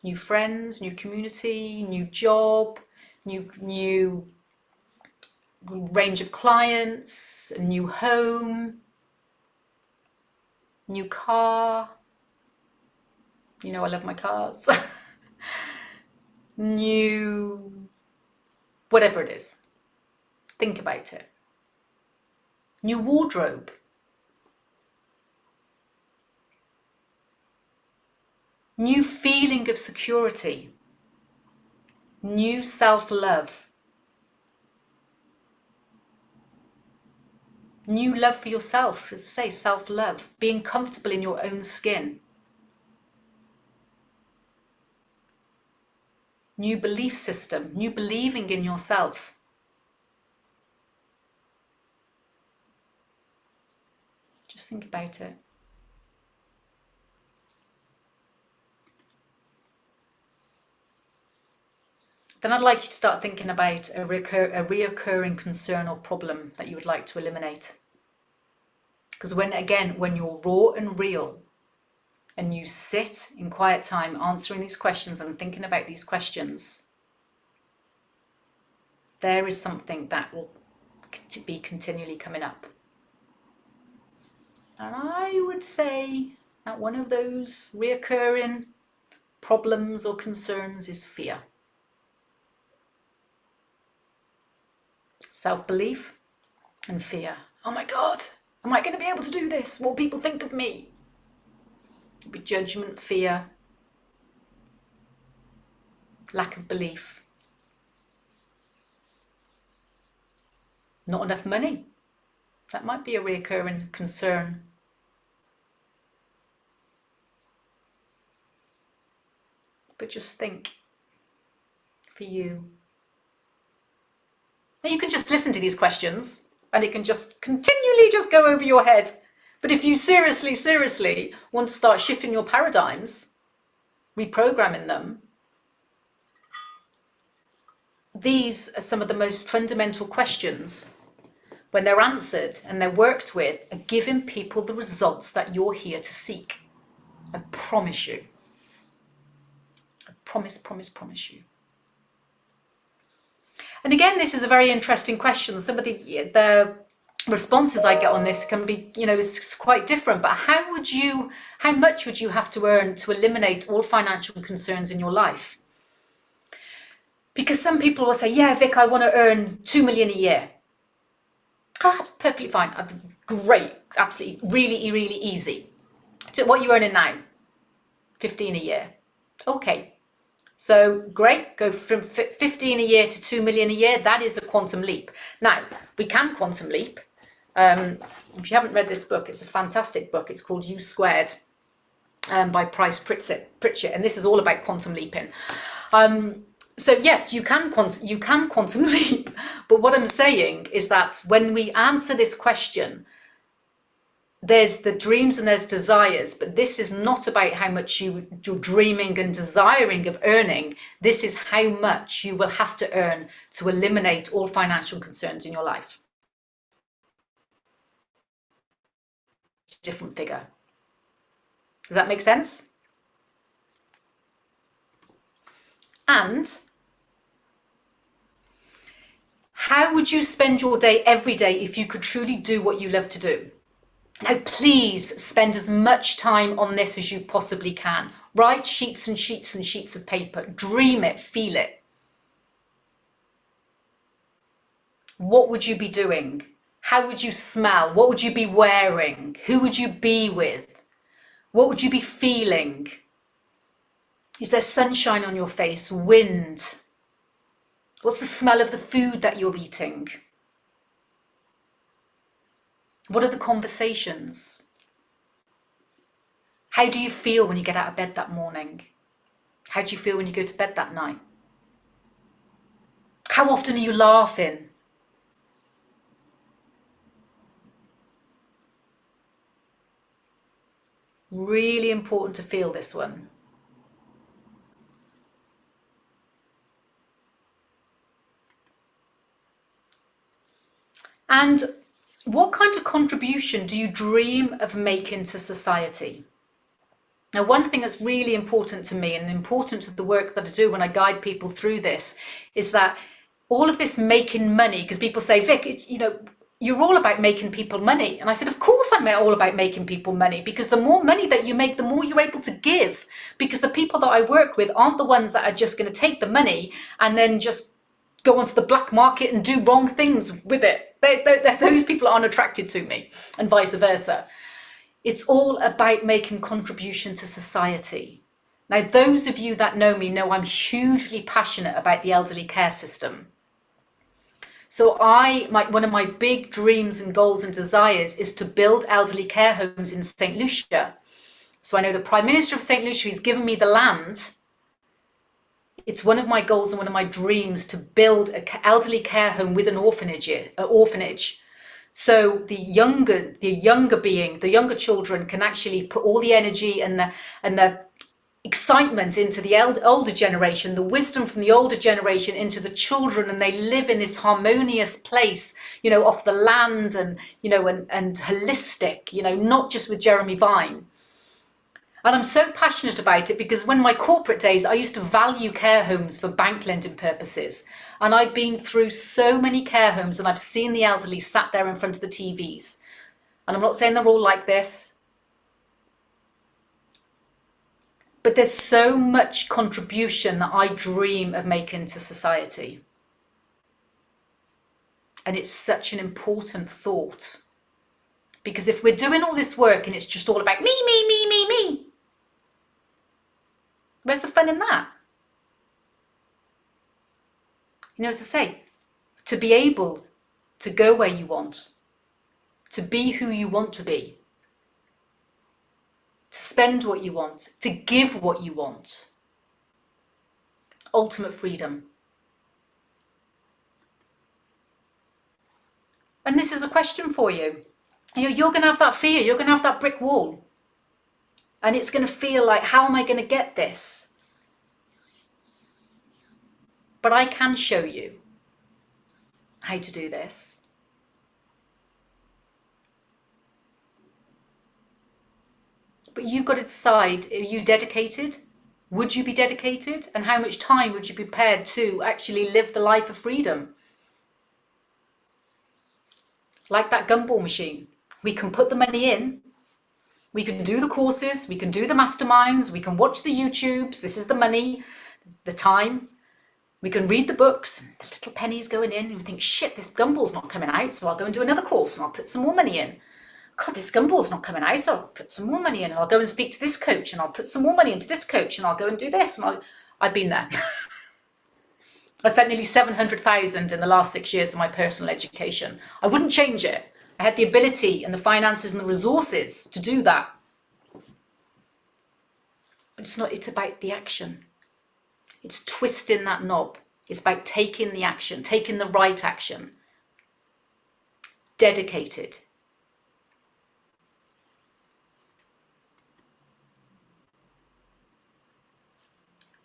Speaker 1: new friends, new community, new job, new range of clients, a new home, new car. You know I love my cars. New, whatever it is. Think about it. New wardrobe. New feeling of security. New self-love. New love for yourself, as I say, self-love. Being comfortable in your own skin. New belief system, new believing in yourself. Just think about it. Then I'd like you to start thinking about a reoccurring concern or problem that you would like to eliminate. Because when you're raw and real, and you sit in quiet time answering these questions and thinking about these questions, there is something that will be continually coming up. And I would say that one of those reoccurring problems or concerns is fear. Self-belief and fear. Oh my God, am I going to be able to do this? What will people think of me? It'll be judgment, fear, lack of belief. Not enough money. That might be a recurring concern. But just think for you. Now you can just listen to these questions and it can just continually just go over your head. But if you seriously want to start shifting your paradigms, reprogramming them, these are some of the most fundamental questions. When they're answered and they're worked with, are giving people the results that you're here to seek. I promise you. I promise you. And again, this is a very interesting question. Some of the responses I get on this can be, it's quite different, but how much would you have to earn to eliminate all financial concerns in your life? Because some people will say, yeah, Vic, I want to earn 2 million a year. Oh, that's perfectly fine. Great. Absolutely. Really easy. So what are you earning now? 15 a year. Okay. So great. Go from 15 a year to 2 million a year. That is a quantum leap. Now, we can quantum leap. If you haven't read this book, it's a fantastic book. It's called U Squared by Price Pritchett, and this is all about quantum leaping. So yes, you can quantum leap, but what I'm saying is that when we answer this question, there's the dreams and there's desires, but this is not about how much you're dreaming and desiring of earning. This is how much you will have to earn to eliminate all financial concerns in your life. Different figure. Does that make sense? And how would you spend your day every day if you could truly do what you love to do? Now, please spend as much time on this as you possibly can. Write sheets and sheets and sheets of paper. Dream it, feel it. What would you be doing? How would you smell? What would you be wearing? Who would you be with? What would you be feeling? Is there sunshine on your face? Wind? What's the smell of the food that you're eating? What are the conversations? How do you feel when you get out of bed that morning? How do you feel when you go to bed that night? How often are you laughing? Really important to feel this one. And what kind of contribution do you dream of making to society? Now, one thing that's really important to me and important to the work that I do when I guide people through this is that all of this making money, because people say, Vic, it's, you're all about making people money. And I said, of course I'm all about making people money, because the more money that you make, the more you're able to give, because the people that I work with aren't the ones that are just going to take the money and then just go onto the black market and do wrong things with it. Those people aren't attracted to me, and vice versa. It's all about making contribution to society. Now, those of you that know me know I'm hugely passionate about the elderly care system. So one of my big dreams and goals and desires is to build elderly care homes in St. Lucia. So I know the Prime Minister of St. Lucia has given me the land. It's one of my goals and one of my dreams to build an elderly care home with an orphanage. So the younger children can actually put all the energy and the excitement into the older generation, the wisdom from the older generation into the children, and they live in this harmonious place, off the land and holistic, not just with Jeremy Vine. And I'm so passionate about it because when my corporate days, I used to value care homes for bank lending purposes. And I've been through so many care homes and I've seen the elderly sat there in front of the TVs. And I'm not saying they're all like this, but there's so much contribution that I dream of making to society. And it's such an important thought, because if we're doing all this work and it's just all about me, where's the fun in that? As I say, to be able to go where you want, to be who you want to be, to spend what you want, to give what you want. Ultimate freedom. And this is a question for you. You're going to have that fear, you're going to have that brick wall. And it's going to feel like, how am I going to get this? But I can show you how to do this. But you've got to decide, are you dedicated? Would you be dedicated? And how much time would you be prepared to actually live the life of freedom? Like that gumball machine. We can put the money in. We can do the courses, we can do the masterminds, we can watch the YouTubes, this is the money, the time. We can read the books, the little pennies going in, and we think, shit, this gumball's not coming out, so I'll go and do another course and I'll put some more money in. God, this gumball's not coming out, so I'll put some more money in, and I'll go and speak to this coach, and I'll put some more money into this coach, and I'll go and do this, and I've been there. I spent nearly 700,000 in the last 6 years of my personal education. I wouldn't change it, I had the ability and the finances and the resources to do that. But it's not, it's about the action. It's twisting that knob. It's about taking the action, taking the right action. Dedicated.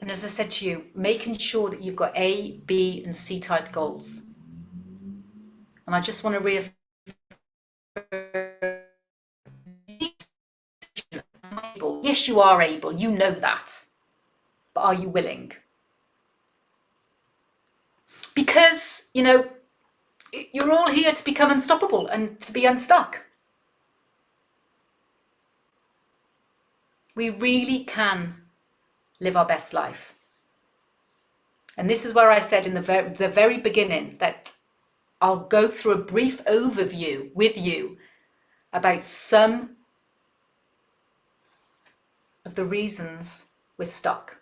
Speaker 1: And as I said to you, making sure that you've got A, B, and C type goals. And I just want to reaffirm, yes, you are able, you know that. But are you willing? Because, you know, you're all here to become unstoppable and to be unstuck. We really can live our best life. And this is where I said in the very beginning that I'll go through a brief overview with you about some of the reasons we're stuck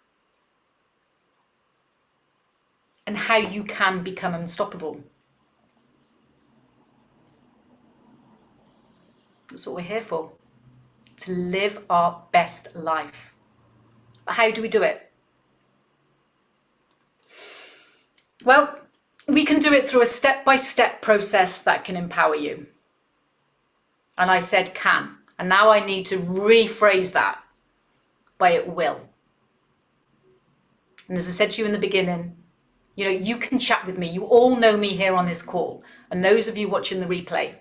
Speaker 1: and how you can become unstoppable. That's what we're here for, to live our best life. But how do we do it? Well, we can do it through a step-by-step process that can empower you. And I said can, and now I need to rephrase that by it will. And as I said to you in the beginning, you know, you can chat with me. You all know me here on this call. And those of you watching the replay,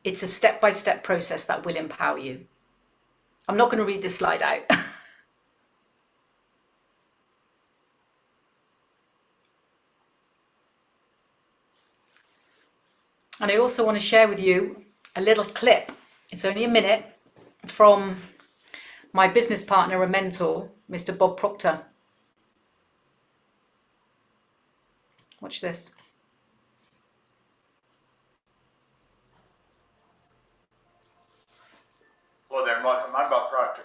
Speaker 1: it's a step-by-step process that will empower you. I'm not going to read this slide out. And I also want to share with you a little clip. It's only a minute from my business partner and mentor, Mr. Bob Proctor. Watch this.
Speaker 2: Hello there and welcome. I'm Bob Proctor,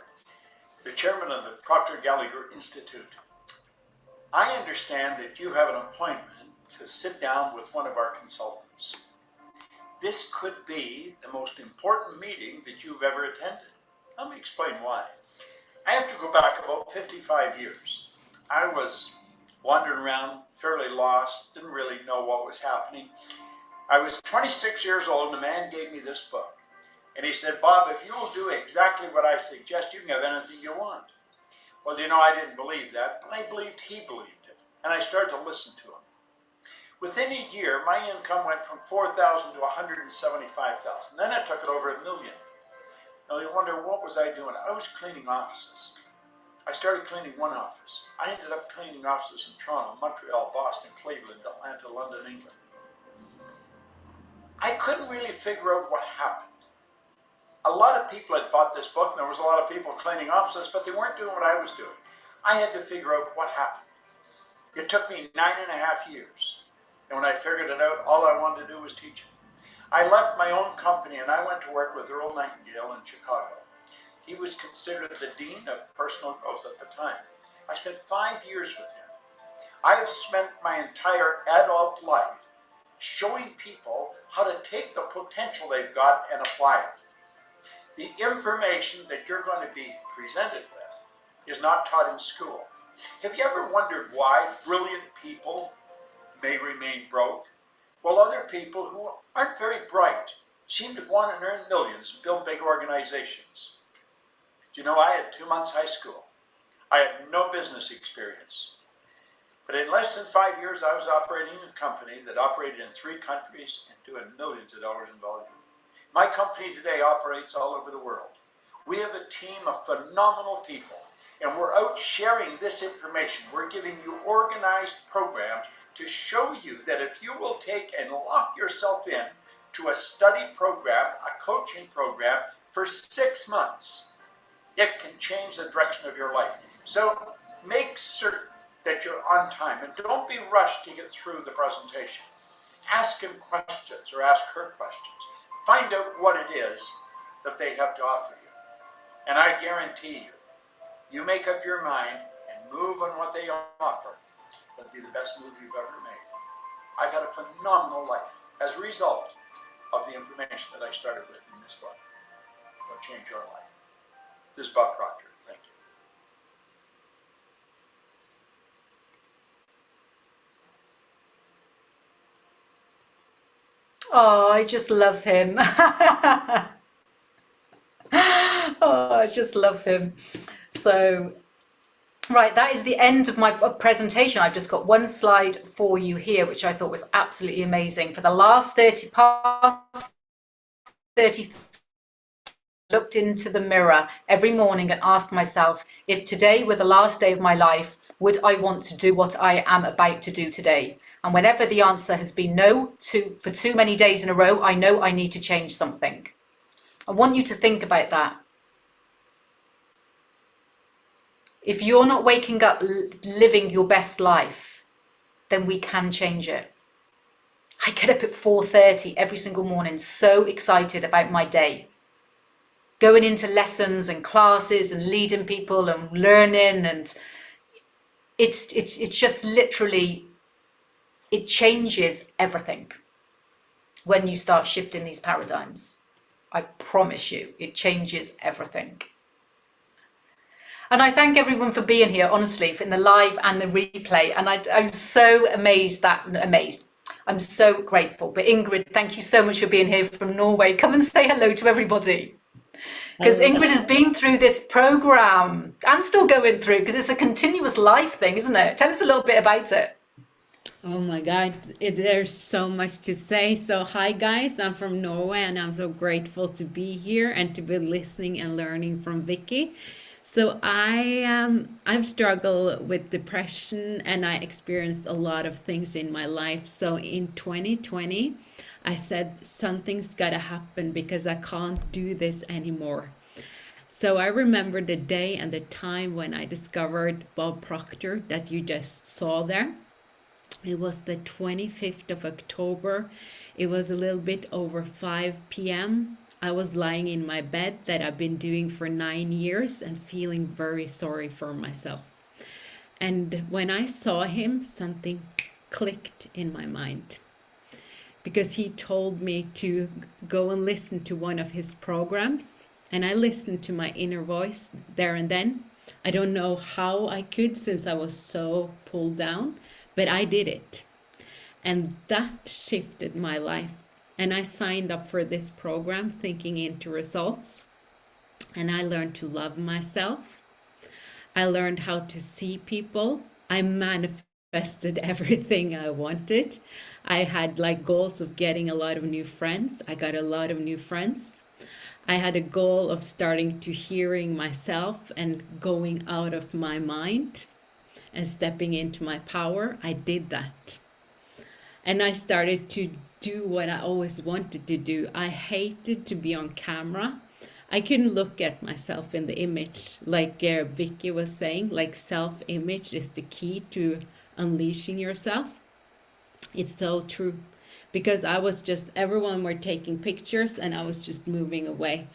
Speaker 2: the chairman of the Proctor Gallagher Institute. I understand that you have an appointment to sit down with one of our consultants. This could be the most important meeting that you've ever attended. Let me explain why. I have to go back about 55 years. I was wandering around, fairly lost, didn't really know what was happening. I was 26 years old and a man gave me this book. And he said, Bob, if you will do exactly what I suggest, you can have anything you want. Well, you know, I didn't believe that, but I believed he believed it. And I started to listen to him. Within a year, my income went from $4,000 to $175,000. Then I took it over $1 million. Now you wonder, what was I doing? I was cleaning offices. I started cleaning one office. I ended up cleaning offices in Toronto, Montreal, Boston, Cleveland, Atlanta, London, England. I couldn't really figure out what happened. A lot of people had bought this book, and there was a lot of people cleaning offices, but they weren't doing what I was doing. I had to figure out what happened. It took me 9.5 years. And when I figured it out, all I wanted to do was teach it. I left my own company and I went to work with Earl Nightingale in Chicago. He was considered the dean of personal growth at the time. I spent 5 years with him. I have spent my entire adult life showing people how to take the potential they've got and apply it. The information that you're going to be presented with is not taught in school. Have you ever wondered why brilliant people may remain broke? Well, other people who aren't very bright seem to want to earn millions and build big organizations. Do you know, I had 2 months high school. I had no business experience. But in less than 5 years, I was operating a company that operated in 3 countries and doing millions of dollars in volume. My company today operates all over the world. We have a team of phenomenal people, and we're out sharing this information. We're giving you organized programs to show you that if you will take and lock yourself in to a study program, a coaching program for 6 months, it can change the direction of your life. So make certain that you're on time and don't be rushed to get through the presentation. Ask him questions or ask her questions. Find out what it is that they have to offer you. And I guarantee you, you make up your mind and move on what they offer, it'll be the best move you've ever made. I've had a phenomenal life. As a result, the information that I started with in this book will change your life. This is Bob Proctor. Thank you.
Speaker 1: Oh, I just love him. Oh, I just love him. So, right, that is the end of my presentation. I've just got one slide for you here, which I thought was absolutely amazing. For the last 30, looked into the mirror every morning and asked myself, if today were the last day of my life, would I want to do what I am about to do today? And whenever the answer has been no for too many days in a row, I know I need to change something. I want you to think about that. If you're not waking up living your best life, then we can change it. I get up at 4:30 every single morning, so excited about my day. Going into lessons and classes and leading people and learning, and it's just literally, it changes everything when you start shifting these paradigms. I promise you, it changes everything. And I thank everyone for being here, honestly, in the live and the replay. And I'm so amazed. I'm so grateful. But Ingrid, thank you so much for being here from Norway. Come and say hello to everybody. Because Ingrid has been through this program and still going through, because it's a continuous life thing, isn't it? Tell us a little bit about it.
Speaker 3: Oh my God, there's so much to say. So hi guys, I'm from Norway and I'm so grateful to be here and to be listening and learning from Vicky. So I've struggled with depression and I experienced a lot of things in my life. So in 2020, I said something's gotta happen because I can't do this anymore. So I remember the day and the time when I discovered Bob Proctor that you just saw there. It was the 25th of October. It was a little bit over 5 p.m. I was lying in my bed that I've been doing for 9 years and feeling very sorry for myself. And when I saw him, something clicked in my mind because he told me to go and listen to one of his programs. And I listened to my inner voice there and then. I don't know how I could since I was so pulled down, but I did it. And that shifted my life. And I signed up for this program thinking into results. And I learned to love myself. I learned how to see people. I manifested everything I wanted. I had like goals of getting a lot of new friends. I got a lot of new friends. I had a goal of starting to hearing myself and going out of my mind and stepping into my power. I did that. And I started to do what I always wanted to do. I hated to be on camera. I couldn't look at myself in the image. Like Vicky was saying, like self-image is the key to unleashing yourself. It's so true. Because I was just, everyone were taking pictures and I was just moving away.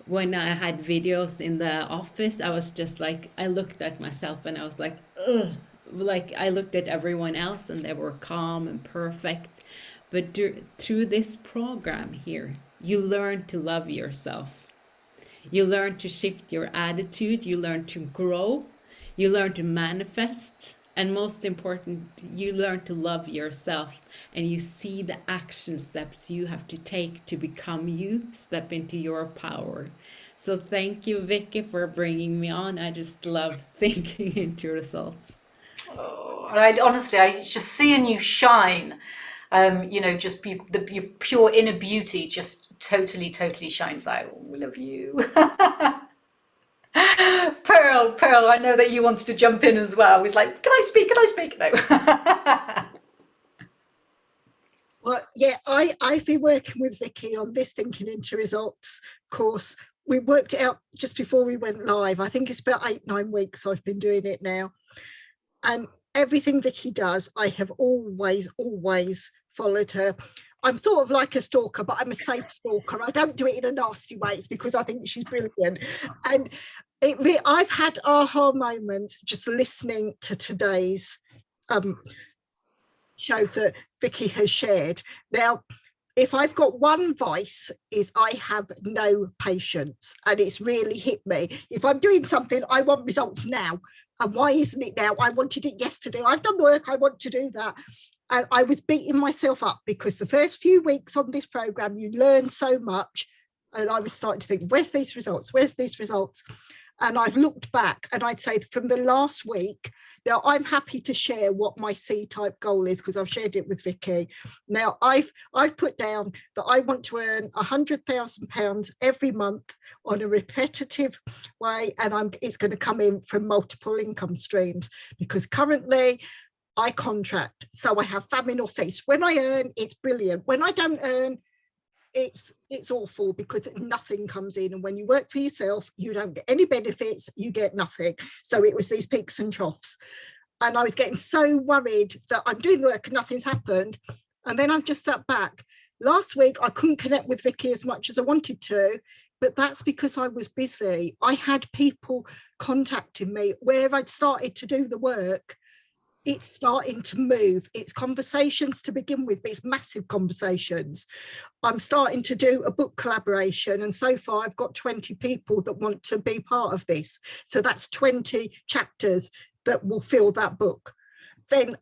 Speaker 3: When I had videos in the office, I was just like, I looked at myself and I was like, ugh. Like I looked at everyone else and they were calm and perfect. But through this program here, you learn to love yourself. You learn to shift your attitude. You learn to grow. You learn to manifest. And most important, you learn to love yourself and you see the action steps you have to take to become you, step into your power. So thank you, Vicky, for bringing me on. I just love thinking into results.
Speaker 1: Oh, and I just seeing you shine, just your pure inner beauty just totally shines out. We love you. Pearl, I know that you wanted to jump in as well. He's like, can I speak? No.
Speaker 4: Well, yeah, I've been working with Vicky on this Thinking into Results course. We worked it out just before we went live. I think it's about 8-9 weeks I've been doing it now. And everything Vicky does, I have always followed her. I'm sort of like a stalker, but I'm a safe stalker. I don't do it in a nasty way. It's because I think she's brilliant. And I've had aha moments just listening to today's show that Vicky has shared. Now, if I've got one vice, is I have no patience, and it's really hit me. If I'm doing something, I want results now. And why isn't it now? I wanted it yesterday. I've done the work, I want to do that. And I was beating myself up because the first few weeks on this program, you learn so much. And I was starting to think, where's these results? Where's these results? And I've looked back, and I'd say from the last week, now I'm happy to share what my C-type goal is because I've shared it with Vicky. Now I've put down that I want to earn £100,000 every month on a repetitive way, and it's going to come in from multiple income streams, because currently I contract, so I have famine or feast. When I earn, it's brilliant. When I don't earn, it's awful, because nothing comes in. And when you work for yourself, you don't get any benefits, you get nothing. So it was these peaks and troughs, and I was getting so worried that I'm doing the work and nothing's happened. And then I've just sat back. Last week I couldn't connect with Vicky as much as I wanted to, but that's because I was busy. I had people contacting me where I'd started to do the work. It's starting to move. It's conversations to begin with, but it's massive conversations. I'm starting to do a book collaboration, and so far I've got 20 people that want to be part of this. So that's 20 chapters that will fill that book. Then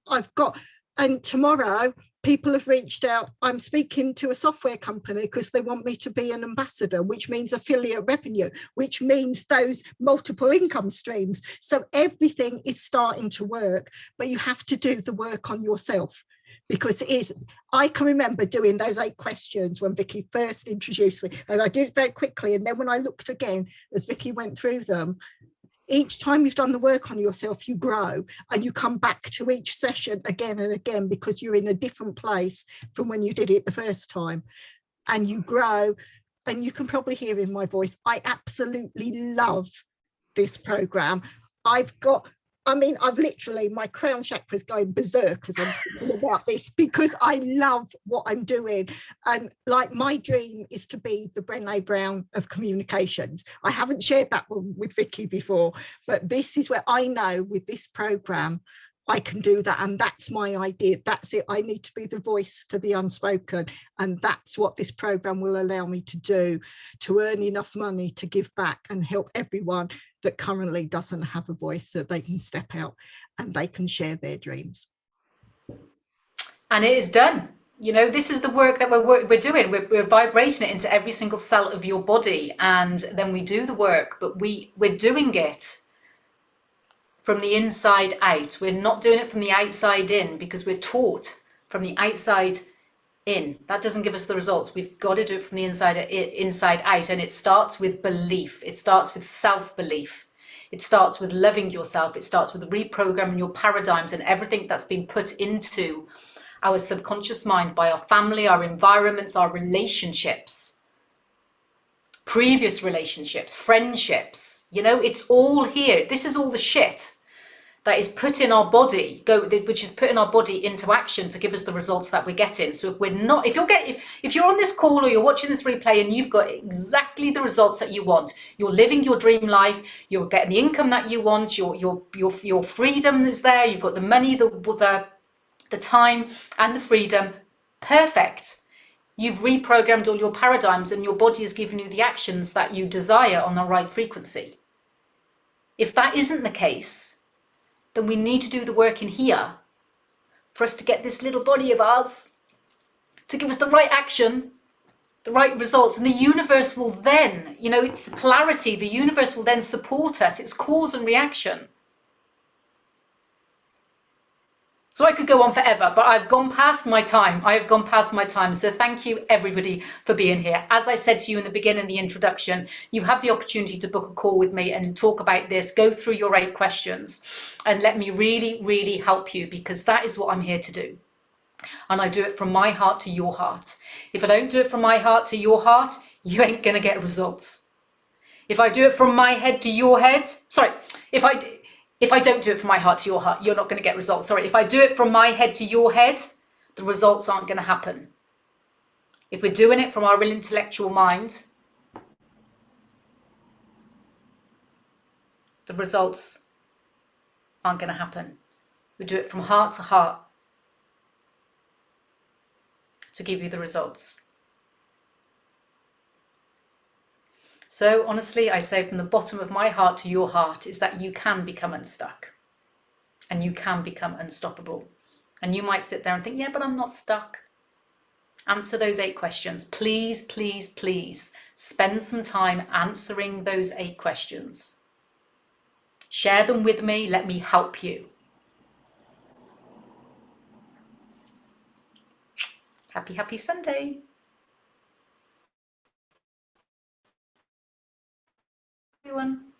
Speaker 4: and tomorrow people have reached out. I'm speaking to a software company because they want me to be an ambassador, which means affiliate revenue, which means those multiple income streams. So everything is starting to work, but you have to do the work on yourself, because I can remember doing those 8 questions when Vicky first introduced me, and I did it very quickly. And then when I looked again, as Vicky went through them, each time you've done the work on yourself, you grow, and you come back to each session again and again, because you're in a different place from when you did it the first time, and you grow. And you can probably hear in my voice, I absolutely love this program. I've literally, my crown chakra is going berserk as I'm talking about this, because I love what I'm doing. And like, my dream is to be the Brené Brown of communications. I haven't shared that one with Vicky before, but this is where I know with this program, I can do that. And that's my idea. That's it. I need to be the voice for the unspoken. And that's what this program will allow me to do, to earn enough money to give back and help everyone that currently doesn't have a voice, so they can step out and they can share their dreams.
Speaker 1: And it is done. You know, this is the work that we're doing. We're vibrating it into every single cell of your body, and then we do the work, but we're doing it from the inside out. We're not doing it from the outside in, because we're taught from the outside in. That doesn't give us the results. We've got to do it from the inside out, and it starts with belief. It starts with self-belief. It starts with loving yourself. It starts with reprogramming your paradigms and everything that's been put into our subconscious mind by our family, our environments, our relationships, previous relationships, friendships. You know, it's all here. This is all the shit that is put in our body, which is putting our body into action to give us the results that we're getting. So if you're on this call or you're watching this replay and you've got exactly the results that you want, you're living your dream life, you're getting the income that you want, your freedom is there, you've got the money, the time and the freedom, perfect. You've reprogrammed all your paradigms, and your body has given you the actions that you desire on the right frequency. If that isn't the case, then we need to do the work in here for us to get this little body of ours to give us the right action, the right results. And the universe will then, you know, it's the polarity, the universe will then support us. It's cause and reaction. So I could go on forever, but I've gone past my time. I have gone past my time. So thank you, everybody, for being here. As I said to you in the beginning, the introduction, you have the opportunity to book a call with me and talk about this, go through your 8 questions, and let me really, really help you, because that is what I'm here to do. And I do it from my heart to your heart. If I don't do it from my heart to your heart, you ain't going to get results. If I do it from my head to your head, if I don't do it from my heart to your heart, you're not going to get results. Sorry, if I do it from my head to your head, the results aren't going to happen. If we're doing it from our real intellectual mind, the results aren't going to happen. We do it from heart to heart to give you the results. So honestly, I say from the bottom of my heart to your heart is that you can become unstuck and you can become unstoppable. And you might sit there and think, yeah, but I'm not stuck. Answer those 8 questions. Please, please, please spend some time answering those 8 questions. Share them with me. Let me help you. Happy, happy Sunday. Everyone.